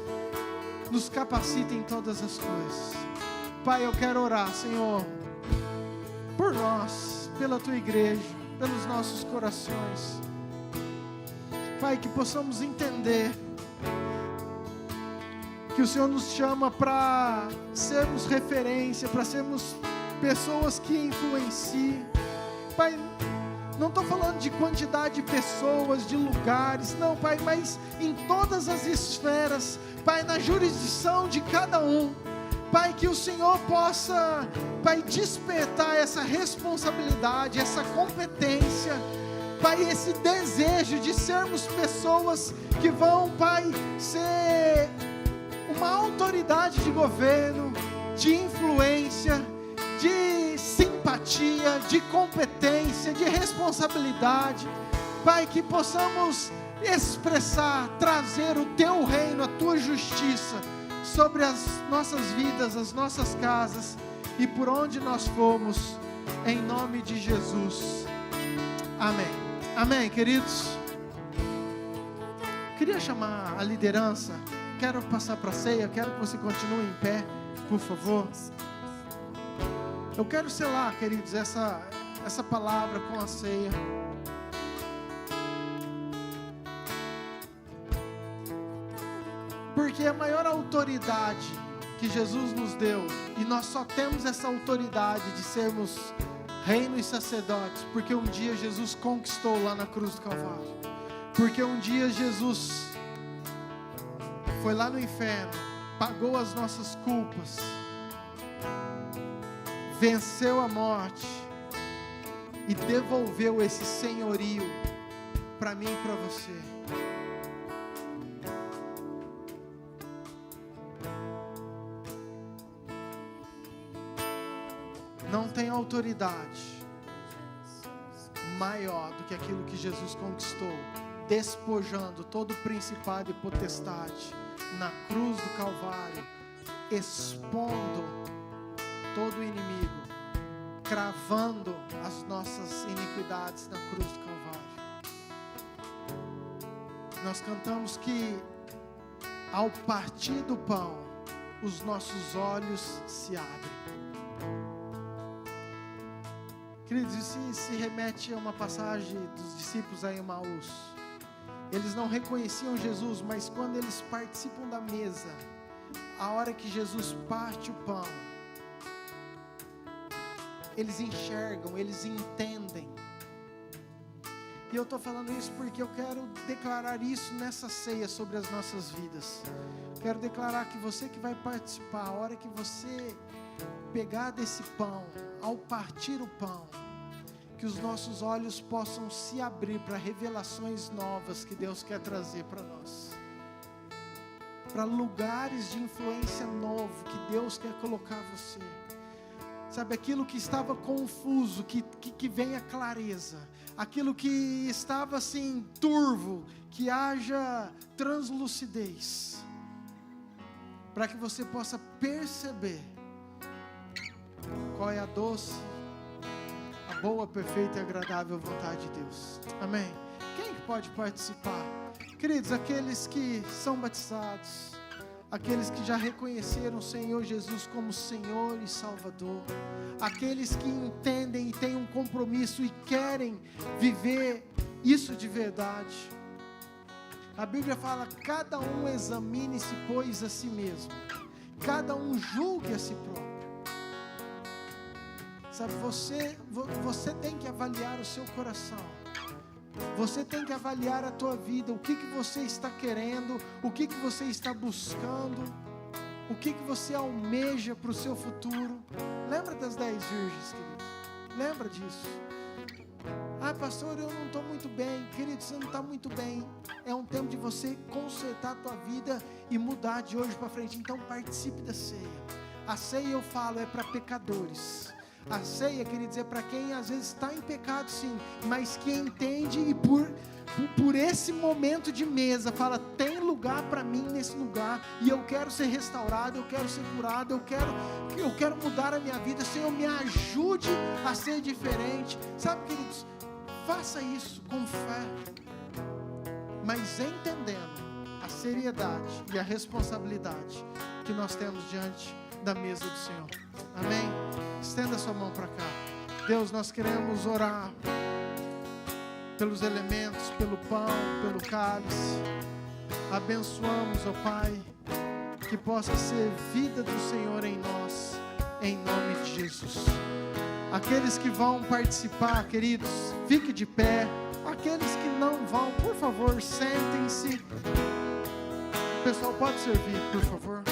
capacita em todas as coisas. Pai, eu quero orar, Senhor, por nós, pela Tua igreja, pelos nossos corações. Pai, que possamos entender que o Senhor nos chama para sermos referência, para sermos pessoas que influenciem. Pai, não estou falando de quantidade de pessoas, de lugares, não, Pai, mas em todas as esferas, Pai, na jurisdição de cada um. Pai, que o Senhor possa, Pai, despertar essa responsabilidade, essa competência, Pai, esse desejo de sermos pessoas que vão, Pai, ser uma autoridade de governo, de influência, de simpatia, de competência, de responsabilidade. Pai, que possamos expressar, trazer o Teu reino, a Tua justiça sobre as nossas vidas, as nossas casas e por onde nós formos, em nome de Jesus. Amém. Amém, queridos. Queria chamar a liderança. Quero passar para a ceia, quero que você continue em pé, por favor. Eu quero selar, queridos, essa palavra com a ceia. Porque a maior autoridade que Jesus nos deu, e nós só temos essa autoridade de sermos reino e sacerdotes, porque um dia Jesus conquistou lá na cruz do Calvário. Porque um dia Jesus foi lá no inferno, pagou as nossas culpas, venceu a morte e devolveu esse senhorio para mim e para você. Não tem autoridade maior do que aquilo que Jesus conquistou, despojando todo principado e potestade na cruz do Calvário, expondo todo o inimigo, cravando as nossas iniquidades na cruz do Calvário. Nós cantamos que ao partir do pão, os nossos olhos se abrem. Queridos, isso se remete a uma passagem dos discípulos a Emaús. Eles não reconheciam Jesus, mas quando eles participam da mesa, a hora que Jesus parte o pão, eles enxergam, eles entendem. E eu estou falando isso porque eu quero declarar isso nessa ceia sobre as nossas vidas. Quero declarar que você que vai participar, a hora que você pegar desse pão, ao partir o pão, que os nossos olhos possam se abrir para revelações novas que Deus quer trazer para nós, para lugares de influência novo que Deus quer colocar você. Sabe, aquilo que estava confuso, que venha clareza, aquilo que estava assim turvo, que haja translucidez, para que você possa perceber qual é a doce, a boa, perfeita e agradável vontade de Deus. Amém? Quem pode participar? Queridos, aqueles que são batizados, aqueles que já reconheceram o Senhor Jesus como Senhor e Salvador, aqueles que entendem e têm um compromisso e querem viver isso de verdade. A Bíblia fala: cada um examine-se, pois, a si mesmo, cada um julgue a si próprio. Sabe, você tem que avaliar o seu coração. Você tem que avaliar a tua vida, o que você está querendo, o que você está buscando. O que você almeja para o seu futuro? Lembra das 10 virgens, queridos? Lembra disso? Ah, pastor, eu não estou muito bem. Querido, você não está muito bem. É um tempo de você consertar a tua vida e mudar de hoje para frente. Então participe da ceia. A ceia, eu falo, é para pecadores. A ceia, queridos, é para quem às vezes está em pecado, sim, mas que entende e por esse momento de mesa fala: tem lugar para mim nesse lugar, e eu quero ser restaurado, eu quero ser curado, eu quero mudar a minha vida. Senhor, me ajude a ser diferente. Sabe, queridos, faça isso com fé, mas entendendo a seriedade e a responsabilidade que nós temos diante da mesa do Senhor. Amém? Estenda sua mão para cá. Deus, nós queremos orar pelos elementos, pelo pão, pelo cálice. Abençoamos, ó Pai, que possa ser vida do Senhor em nós, em nome de Jesus. Aqueles que vão participar, queridos, fique de pé. Aqueles que não vão, por favor, sentem-se. O pessoal pode servir, por favor.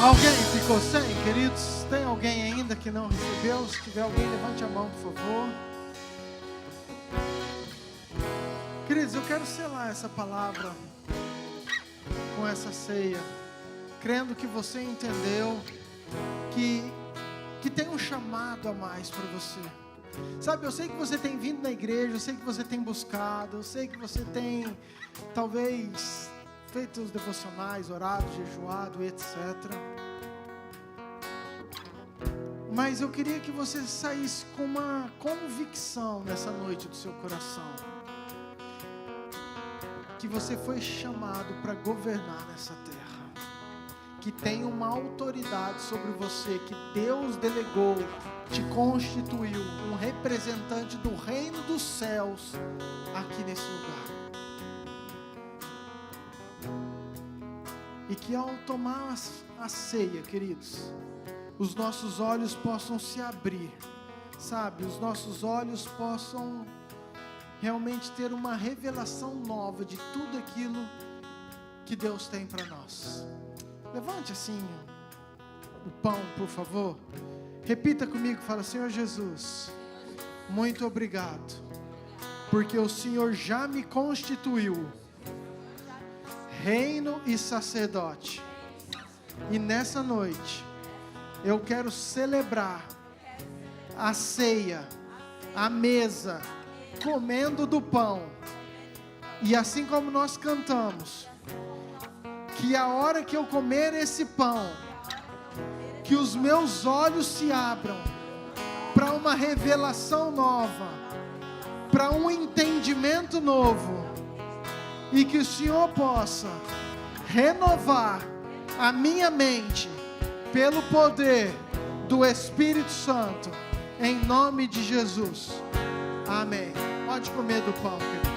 Alguém ficou sem, queridos? Tem alguém ainda que não recebeu? Se tiver alguém, levante a mão, por favor. Queridos, eu quero selar essa palavra com essa ceia, crendo que você entendeu que tem um chamado a mais para você. Sabe, eu sei que você tem vindo na igreja, eu sei que você tem buscado, eu sei que você tem, talvez, feito os devocionais, orado, jejuado, etc. Mas eu queria que você saísse com uma convicção nessa noite do seu coração, que você foi chamado para governar nessa terra, que tem uma autoridade sobre você, que Deus delegou, te constituiu um representante do reino dos céus aqui nesse lugar. E que ao tomar a ceia, queridos, os nossos olhos possam se abrir, sabe? Os nossos olhos possam realmente ter uma revelação nova de tudo aquilo que Deus tem para nós. Levante assim o pão, por favor. Repita comigo, fala: Senhor Jesus, muito obrigado, porque o Senhor já me constituiu reino e sacerdote. E nessa noite eu quero celebrar a ceia, a mesa, comendo do pão. E assim como nós cantamos, que a hora que eu comer esse pão, que os meus olhos se abram para uma revelação nova, para um entendimento novo, e que o Senhor possa renovar a minha mente pelo poder do Espírito Santo, em nome de Jesus. Amém. Pode comer do pão, queridos.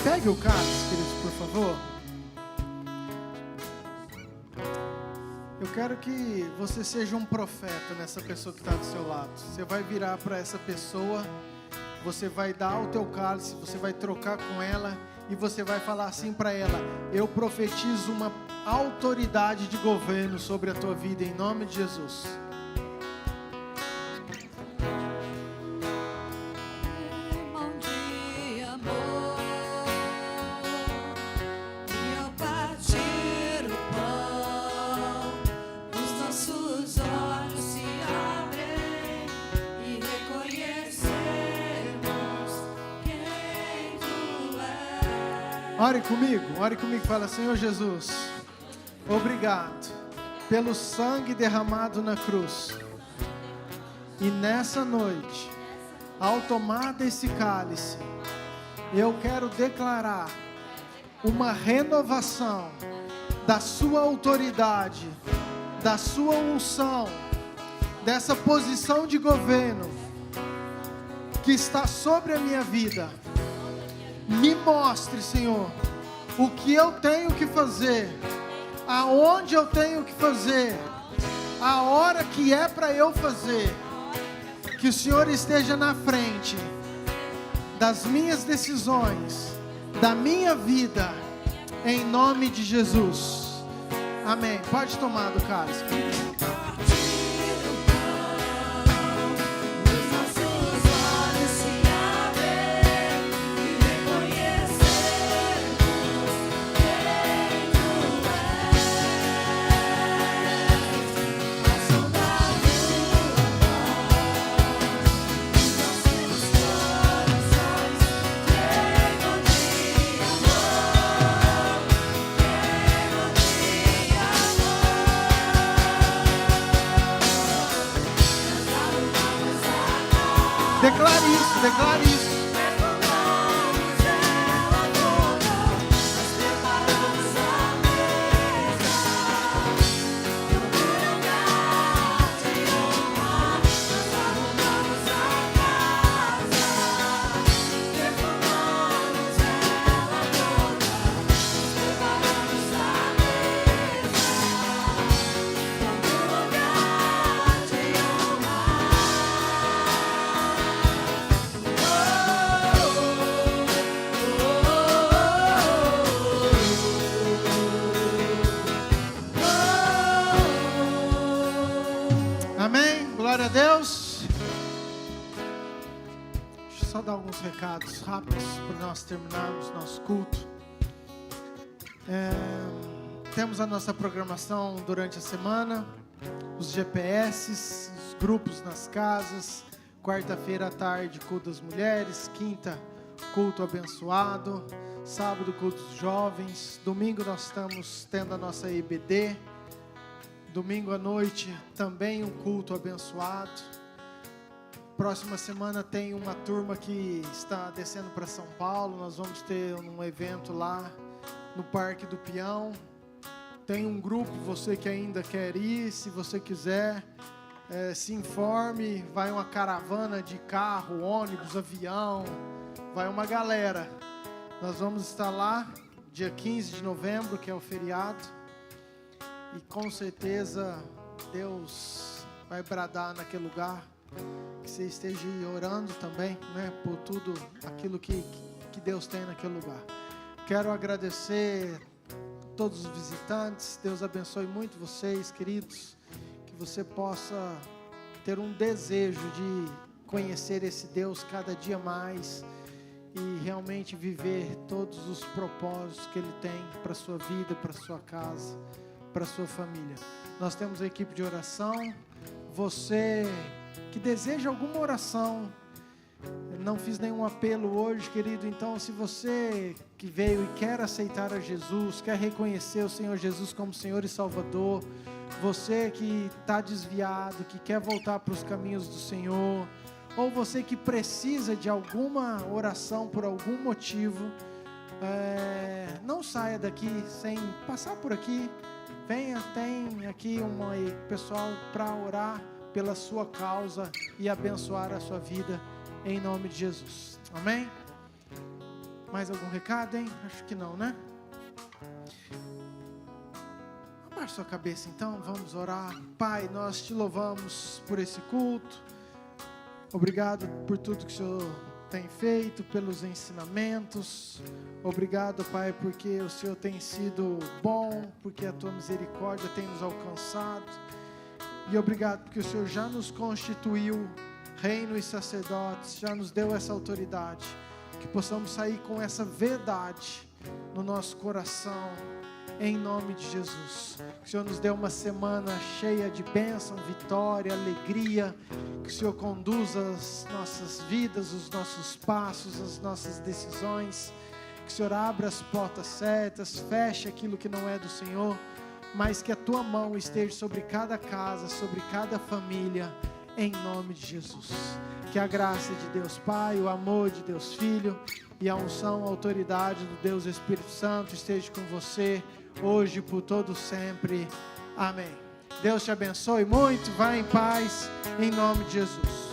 Pegue o cálice, queridos, por favor. Eu quero que você seja um profeta nessa pessoa que está do seu lado. Você vai virar para essa pessoa, você vai dar o teu cálice, você vai trocar com ela e você vai falar assim para ela: eu profetizo uma autoridade de governo sobre a tua vida em nome de Jesus. Ore comigo, fala: Senhor Jesus, obrigado pelo sangue derramado na cruz. E nessa noite, ao tomar desse cálice, eu quero declarar uma renovação da sua autoridade, da sua unção, dessa posição de governo que está sobre a minha vida. Me mostre, Senhor, o que eu tenho que fazer, aonde eu tenho que fazer, a hora que é para eu fazer. Que o Senhor esteja na frente das minhas decisões, da minha vida, em nome de Jesus. Amém. Pode tomar do cálice. Declare isso. Glória a Deus. Deixa eu só dar alguns recados rápidos para nós terminarmos nosso culto. Temos a nossa programação durante a semana, os GPS, os grupos nas casas. Quarta-feira à tarde, culto das mulheres. Quinta, culto abençoado. Sábado, culto dos jovens. Domingo nós estamos tendo a nossa IBD. Domingo à noite também um culto abençoado. Próxima semana tem uma turma que está descendo para São Paulo. Nós vamos ter um evento lá no Parque do Peão. Tem um grupo, você que ainda quer ir, se você quiser, se informe. Vai uma caravana de carro, ônibus, avião, vai uma galera. Nós vamos estar lá dia 15 de novembro, que é o feriado. E com certeza Deus vai bradar naquele lugar. Que você esteja orando também, né, por tudo aquilo que Deus tem naquele lugar. Quero agradecer a todos os visitantes. Deus abençoe muito vocês, queridos. Que você possa ter um desejo de conhecer esse Deus cada dia mais e realmente viver todos os propósitos que Ele tem para a sua vida, para a sua casa, para a sua família. Nós temos a equipe de oração. Você que deseja alguma oração, não fiz nenhum apelo hoje, querido, então se você que veio e quer aceitar a Jesus, quer reconhecer o Senhor Jesus como Senhor e Salvador, você que está desviado, que quer voltar para os caminhos do Senhor, ou você que precisa de alguma oração por algum motivo, não saia daqui sem passar por aqui. Venha, tem aqui um pessoal para orar pela sua causa e abençoar a sua vida em nome de Jesus. Amém? Mais algum recado, hein? Acho que não, né? Abaixe sua cabeça então, vamos orar. Pai, nós te louvamos por esse culto. Obrigado por tudo que o Senhor tem feito, pelos ensinamentos. Obrigado, Pai, porque o Senhor tem sido bom, porque a tua misericórdia tem nos alcançado. E obrigado porque o Senhor já nos constituiu reino e sacerdotes, já nos deu essa autoridade, que possamos sair com essa verdade no nosso coração, em nome de Jesus. Que o Senhor nos dê uma semana cheia de bênção, vitória, alegria, que o Senhor conduza as nossas vidas, os nossos passos, as nossas decisões, que o Senhor abra as portas certas, feche aquilo que não é do Senhor, mas que a tua mão esteja sobre cada casa, sobre cada família, em nome de Jesus. Que a graça de Deus Pai, o amor de Deus Filho e a unção, a autoridade do Deus Espírito Santo esteja com você, hoje e por todo sempre. Amém. Deus te abençoe muito, vá em paz, em nome de Jesus.